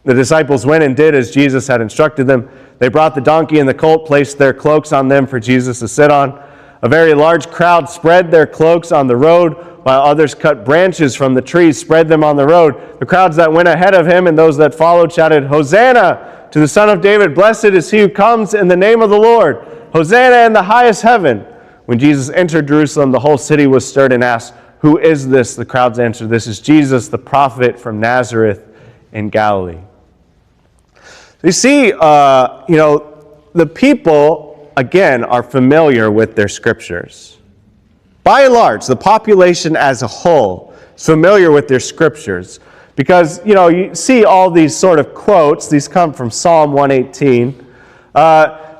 The disciples went and did as Jesus had instructed them. They brought the donkey and the colt, placed their cloaks on them for Jesus to sit on. A very large crowd spread their cloaks on the road, while others cut branches from the trees, spread them on the road. The crowds that went ahead of him and those that followed shouted, Hosanna to the Son of David. Blessed is he who comes in the name of the Lord. Hosanna in the highest heaven. When Jesus entered Jerusalem, the whole city was stirred and asked, Who is this? The crowds answered, This is Jesus, the prophet from Nazareth in Galilee. You see, the people, again, are familiar with their scriptures. By and large, the population as a whole is familiar with their scriptures because, you see all these sort of quotes. These come from Psalm 118.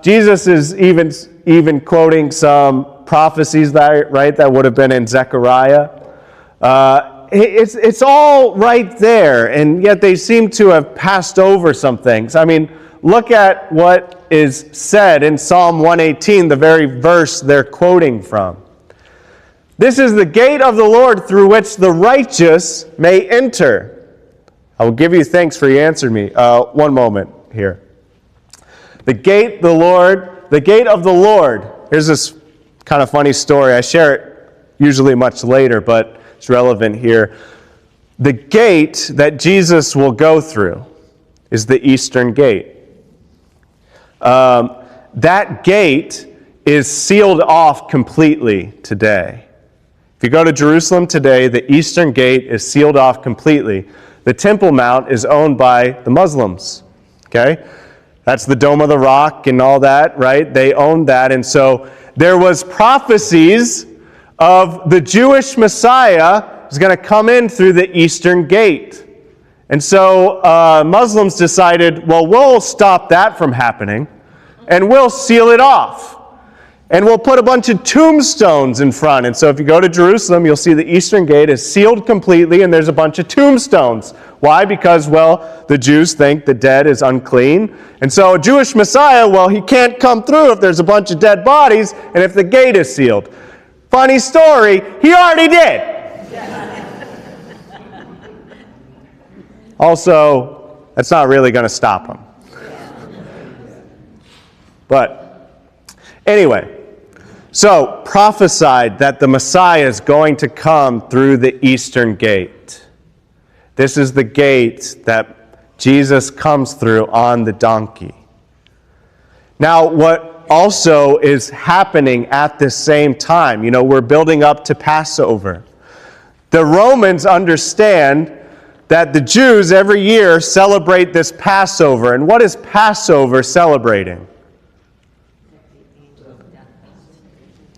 Jesus is even quoting some prophecies that would have been in Zechariah. It's all right there, and yet they seem to have passed over some things. I mean, look at what is said in Psalm 118, the very verse they're quoting from. This is the gate of the Lord through which the righteous may enter. I will give you thanks for you answered me. One moment here. The gate of the Lord. Here's this kind of funny story. I share it usually much later, but it's relevant here. The gate that Jesus will go through is the eastern gate. That gate is sealed off completely today. If you go to Jerusalem today, the eastern gate is sealed off completely. The Temple Mount is owned by the Muslims. Okay? That's the Dome of the Rock and all that, right? They own that. And so there was prophecies of the Jewish Messiah is going to come in through the eastern gate. And so Muslims decided, well, we'll stop that from happening, and we'll seal it off. And we'll put a bunch of tombstones in front. And so if you go to Jerusalem, you'll see the eastern gate is sealed completely, and there's a bunch of tombstones. Why? Because, well, the Jews think the dead is unclean. And so a Jewish Messiah, well, he can't come through if there's a bunch of dead bodies and if the gate is sealed. Funny story, he already did. Also, that's not really going to stop him. But anyway, so prophesied that the Messiah is going to come through the eastern gate. This is the gate that Jesus comes through on the donkey. Now, what also is happening at this same time, we're building up to Passover. The Romans understand that the Jews every year celebrate this Passover. And what is Passover celebrating?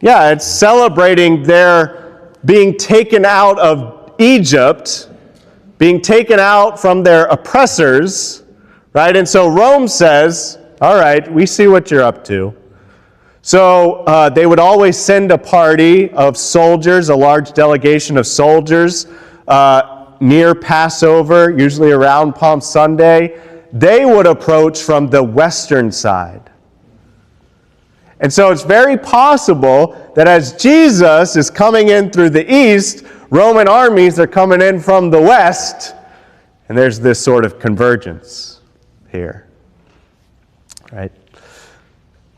Yeah, it's celebrating their being taken out of Egypt, being taken out from their oppressors, right? And so Rome says, all right, we see what you're up to. So they would always send a party of soldiers, a large delegation of soldiers, near Passover, usually around Palm Sunday. They would approach from the western side. And so it's very possible that as Jesus is coming in through the east, Roman armies are coming in from the west, and there's this sort of convergence here. Right?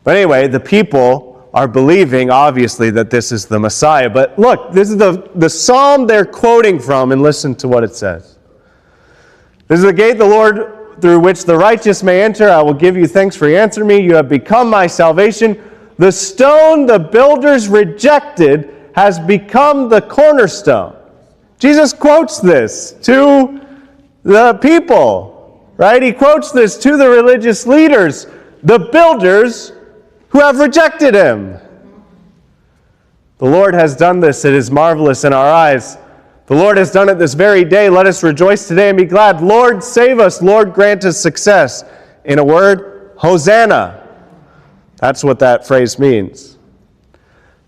But anyway, the people are believing, obviously, that this is the Messiah. But look, this is the psalm they're quoting from, and listen to what it says. This is the gate, the Lord, through which the righteous may enter. I will give you thanks for you answer me. You have become my salvation. The stone the builders rejected has become the cornerstone. Jesus quotes this to the people, right? He quotes this to the religious leaders, the builders who have rejected him. The Lord has done this. It is marvelous in our eyes. The Lord has done it this very day. Let us rejoice today and be glad. Lord, save us. Lord, grant us success. In a word, Hosanna. That's what that phrase means.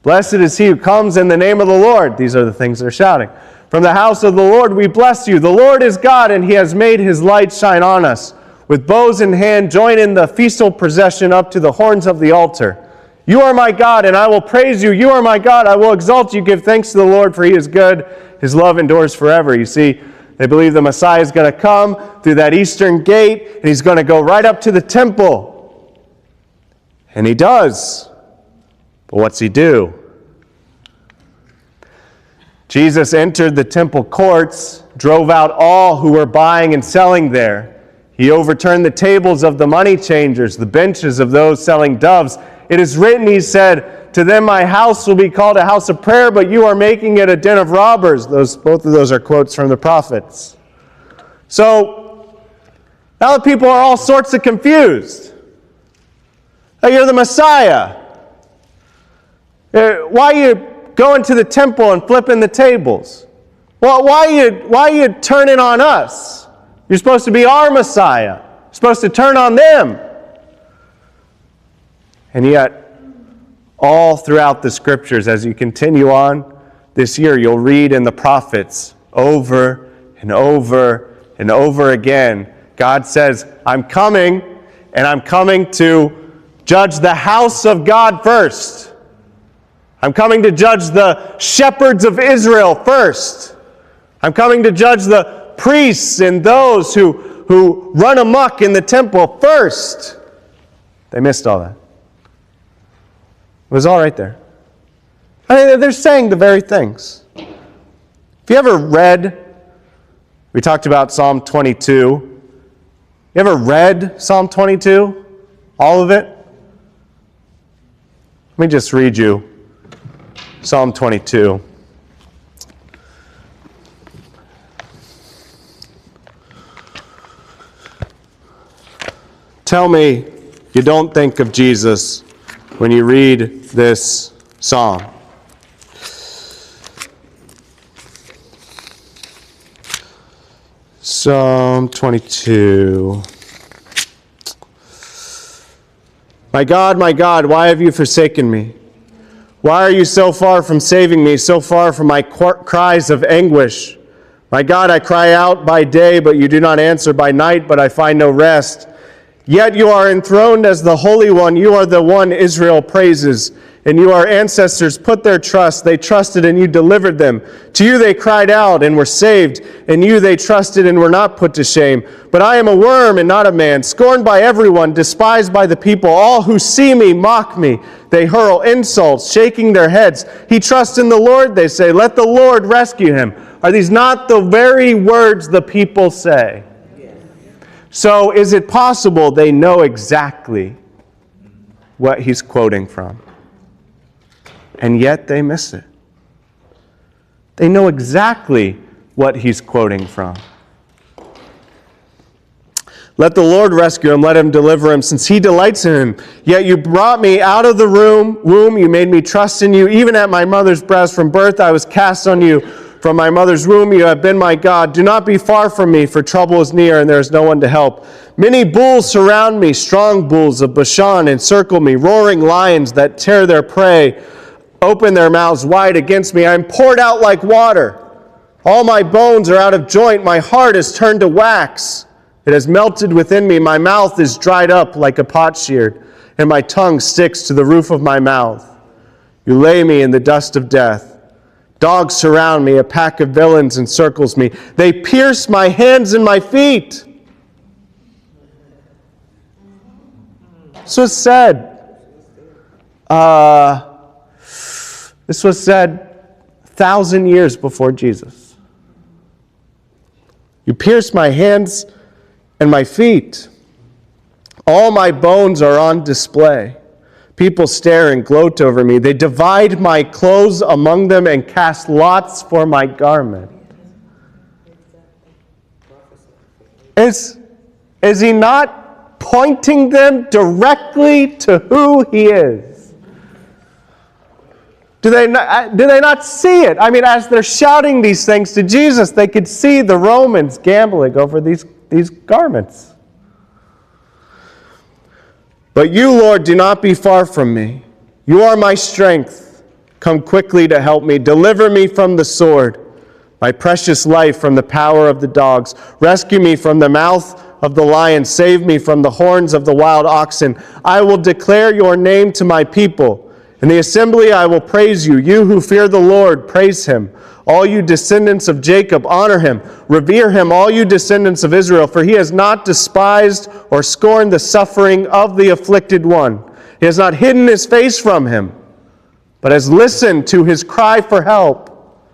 Blessed is he who comes in the name of the Lord. These are the things they're shouting. From the house of the Lord we bless you. The Lord is God, and he has made his light shine on us. With bows in hand, join in the festal procession up to the horns of the altar. You are my God, and I will praise you. You are my God, I will exalt you. Give thanks to the Lord, for he is good. His love endures forever. You see, they believe the Messiah is going to come through that eastern gate, and he's going to go right up to the temple. And he does. But what's he do? Jesus entered the temple courts, drove out all who were buying and selling there. He overturned the tables of the money changers, the benches of those selling doves. It is written, he said, to them my house will be called a house of prayer, but you are making it a den of robbers. Both of those are quotes from the prophets. So, now the people are all sorts of confused. Oh, you're the Messiah. Why are you going to the temple and flipping the tables? Well, why are you turning on us? You're supposed to be our Messiah. You're supposed to turn on them. And yet, all throughout the Scriptures, as you continue on this year, you'll read in the prophets over and over and over again, God says, I'm coming, and I'm coming to judge the house of God first. I'm coming to judge the shepherds of Israel first. I'm coming to judge the priests and those who run amok in the temple first. They missed all that. It was all right there. I mean, they're saying the very things. If you ever read, we talked about Psalm 22. You ever read Psalm 22? All of it? Let me just read you Psalm 22. Tell me you don't think of Jesus when you read this psalm. Psalm 22. My God, why have you forsaken me? Why are you so far from saving me, so far from my cries of anguish? My God, I cry out by day, but you do not answer, by night, but I find no rest. Yet you are enthroned as the Holy One. You are the one Israel praises. And you, our ancestors, put their trust. They trusted and you delivered them. To you they cried out and were saved. And you they trusted and were not put to shame. But I am a worm and not a man, scorned by everyone, despised by the people. All who see me mock me. They hurl insults, shaking their heads. He trusts in the Lord, they say. Let the Lord rescue him. Are these not the very words the people say? So is it possible they know exactly what he's quoting from? And yet they miss it. They know exactly what he's quoting from. Let the Lord rescue him, let him deliver him, since he delights in him. Yet you brought me out of the womb, you made me trust in you. Even at my mother's breast from birth I was cast on you. From my mother's womb you have been my God. Do not be far from me, for trouble is near, and there is no one to help. Many bulls surround me, strong bulls of Bashan encircle me, roaring lions that tear their prey, open their mouths wide against me. I am poured out like water. All my bones are out of joint, my heart is turned to wax. It has melted within me. My mouth is dried up like a potsherd, and my tongue sticks to the roof of my mouth. You lay me in the dust of death. Dogs surround me. A pack of villains encircles me. They pierce my hands and my feet. This was said. This was said 1,000 years before Jesus. You pierced my hands and my feet. All my bones are on display. People stare and gloat over me. They divide my clothes among them and cast lots for my garment. Is he not pointing them directly to who he is? Do they not see it? I mean, as they're shouting these things to Jesus, they could see the Romans gambling over these garments. But you, Lord, do not be far from me. You are my strength. Come quickly to help me. Deliver me from the sword, my precious life from the power of the dogs. Rescue me from the mouth of the lion. Save me from the horns of the wild oxen. I will declare your name to my people. In the assembly I will praise you. You who fear the Lord, praise him. All you descendants of Jacob, honor him. Revere him, all you descendants of Israel, for he has not despised or scorned the suffering of the afflicted one. He has not hidden his face from him, but has listened to his cry for help.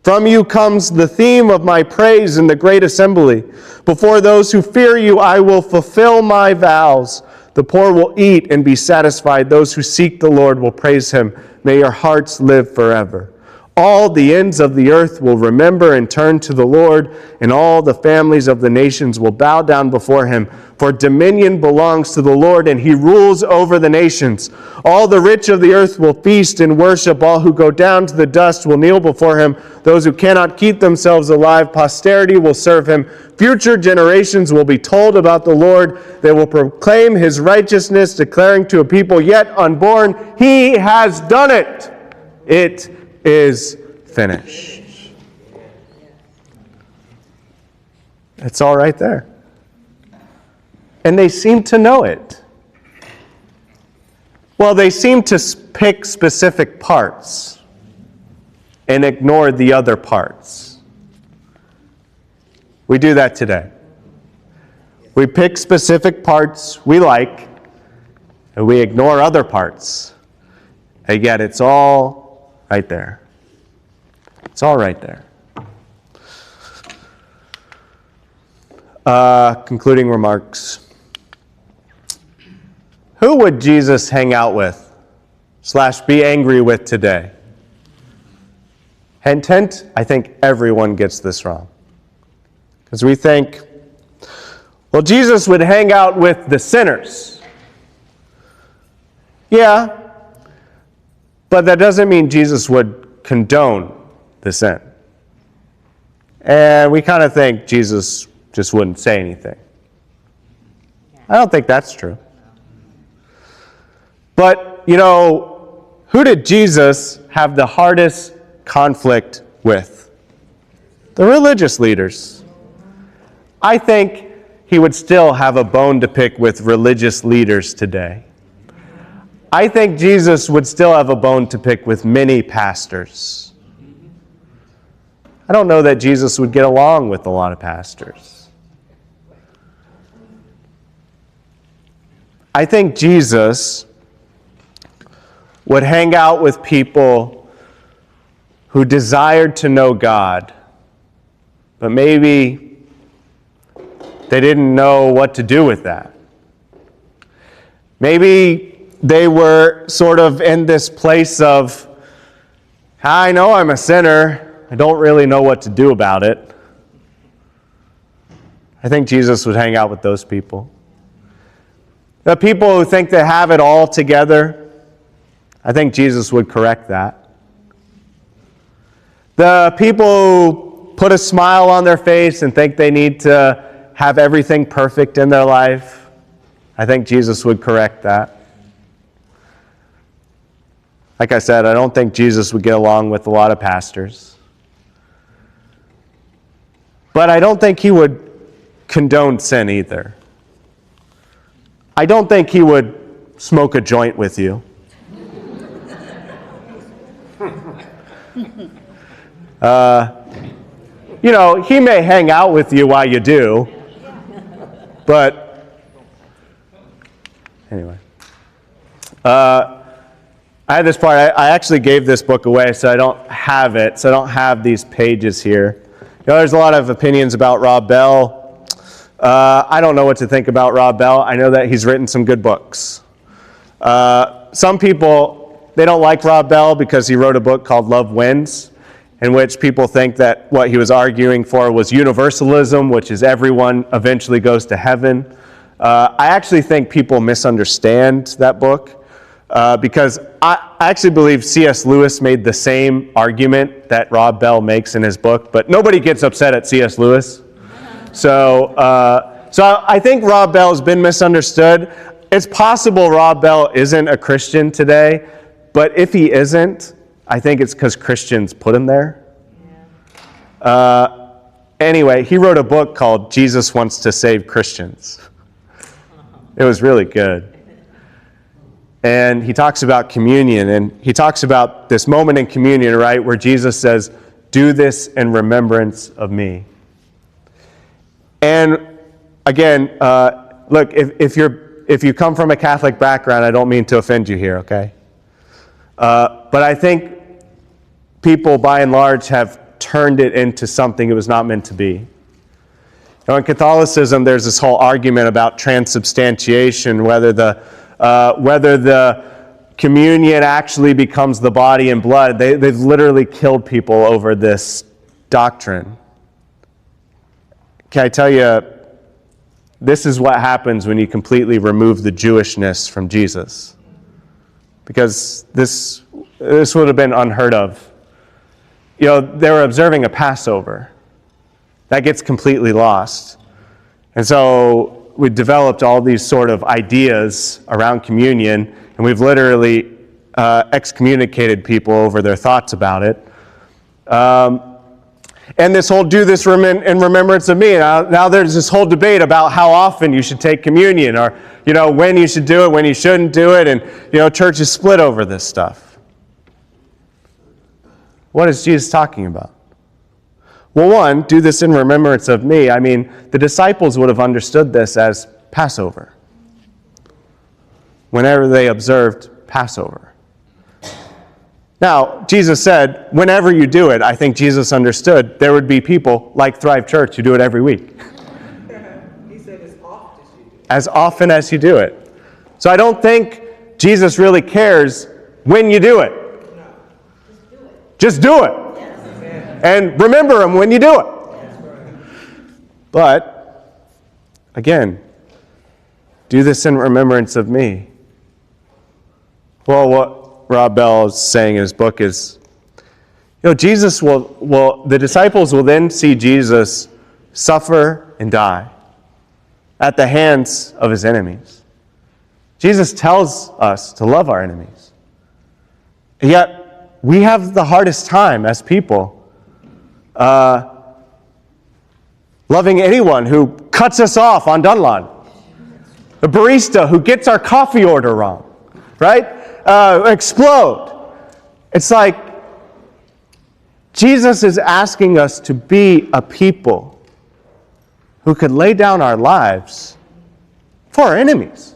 From you comes the theme of my praise in the great assembly. Before those who fear you, I will fulfill my vows. The poor will eat and be satisfied. Those who seek the Lord will praise him. May your hearts live forever. All the ends of the earth will remember and turn to the Lord, and all the families of the nations will bow down before him. For dominion belongs to the Lord, and he rules over the nations. All the rich of the earth will feast and worship. All who go down to the dust will kneel before him. Those who cannot keep themselves alive, posterity will serve him. Future generations will be told about the Lord. They will proclaim his righteousness, declaring to a people yet unborn, he has done it. It is finished. It's all right there. And they seem to know it. Well, they seem to pick specific parts and ignore the other parts. We do that today. We pick specific parts we like, and we ignore other parts. And yet it's all right there. It's all right there. Concluding remarks. Who would Jesus hang out with / be angry with today? Hint, hint, I think everyone gets this wrong. Because we think, well, Jesus would hang out with the sinners. Yeah, but that doesn't mean Jesus would condone the sin. And we kind of think Jesus just wouldn't say anything. I don't think that's true. But, who did Jesus have the hardest conflict with? The religious leaders. I think he would still have a bone to pick with religious leaders today. I think Jesus would still have a bone to pick with many pastors. I don't know that Jesus would get along with a lot of pastors. I think Jesus would hang out with people who desired to know God, but maybe they didn't know what to do with that. Maybe they were sort of in this place of, I know I'm a sinner. I don't really know what to do about it. I think Jesus would hang out with those people. The people who think they have it all together, I think Jesus would correct that. The people who put a smile on their face and think they need to have everything perfect in their life, I think Jesus would correct that. Like I said, I don't think Jesus would get along with a lot of pastors. But I don't think he would condone sin either. I don't think he would smoke a joint with you. He may hang out with you while you do, but anyway. I had this part, I actually gave this book away, so I don't have it, so I don't have these pages here. There's a lot of opinions about Rob Bell. I don't know what to think about Rob Bell. I know that he's written some good books. Some people, they don't like Rob Bell because he wrote a book called Love Wins, in which people think that what he was arguing for was universalism, which is everyone eventually goes to heaven. I actually think people misunderstand that book. Because I actually believe C.S. Lewis made the same argument that Rob Bell makes in his book, but nobody gets upset at C.S. Lewis. So I think Rob Bell has been misunderstood. It's possible Rob Bell isn't a Christian today, but if he isn't, I think it's because Christians put him there. Anyway, he wrote a book called Jesus Wants to Save Christians. It was really good. And he talks about communion, and he talks about this moment in communion, right, where Jesus says, "Do this in remembrance of me." And again, look, if you come from a Catholic background, I don't mean to offend you here, okay? But I think people, by and large, have turned it into something it was not meant to be. In Catholicism, there's this whole argument about transubstantiation, whether the communion actually becomes the body and blood. They've literally killed people over this doctrine. Can I tell you, this is what happens when you completely remove the Jewishness from Jesus. Because this would have been unheard of. They were observing a Passover. That gets completely lost. And so we developed all these sort of ideas around communion, and we've literally excommunicated people over their thoughts about it. And this whole do this in remembrance of me. Now there's this whole debate about how often you should take communion, or when you should do it, when you shouldn't do it, and church is split over this stuff. What is Jesus talking about? Well, one, do this in remembrance of me. I mean, the disciples would have understood this as Passover. Whenever they observed Passover. Now, Jesus said, whenever you do it, I think Jesus understood there would be people like Thrive Church who do it every week. He said as often as you do it. As often as you do it. So I don't think Jesus really cares when you do it. No. Just do it. And remember him when you do it. But, again, do this in remembrance of me. Well, what Rob Bell is saying in his book is, Jesus the disciples will then see Jesus suffer and die at the hands of his enemies. Jesus tells us to love our enemies. Yet, we have the hardest time as people loving anyone who cuts us off on Dunlon. A barista who gets our coffee order wrong, right? Explode. It's like Jesus is asking us to be a people who could lay down our lives for our enemies.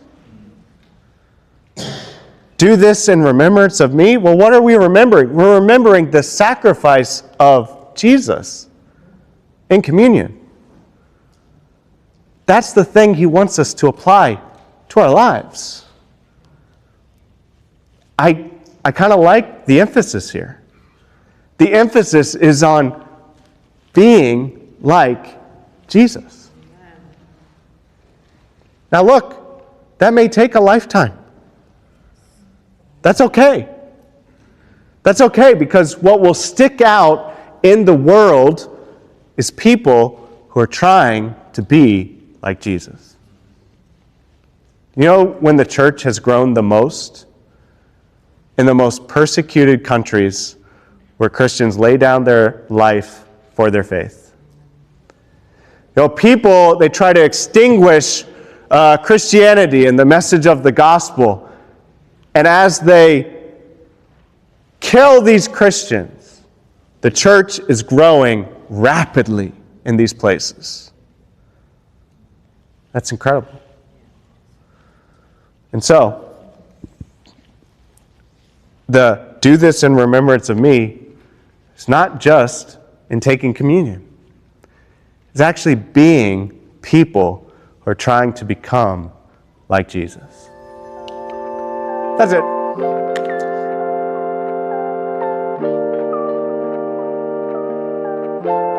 Do this in remembrance of me? Well, what are we remembering? We're remembering the sacrifice of Jesus in communion. That's the thing he wants us to apply to our lives. I kind of like the emphasis here. The emphasis is on being like Jesus. Now look, that may take a lifetime. That's okay. That's okay, because what will stick out in the world is people who are trying to be like Jesus. You know when the church has grown the most? In the most persecuted countries where Christians lay down their life for their faith. You know, people, they try to extinguish Christianity and the message of the gospel. And as they kill these Christians, the church is growing rapidly in these places. That's incredible. And so, the do this in remembrance of me is not just in taking communion. It's actually being people who are trying to become like Jesus. That's it.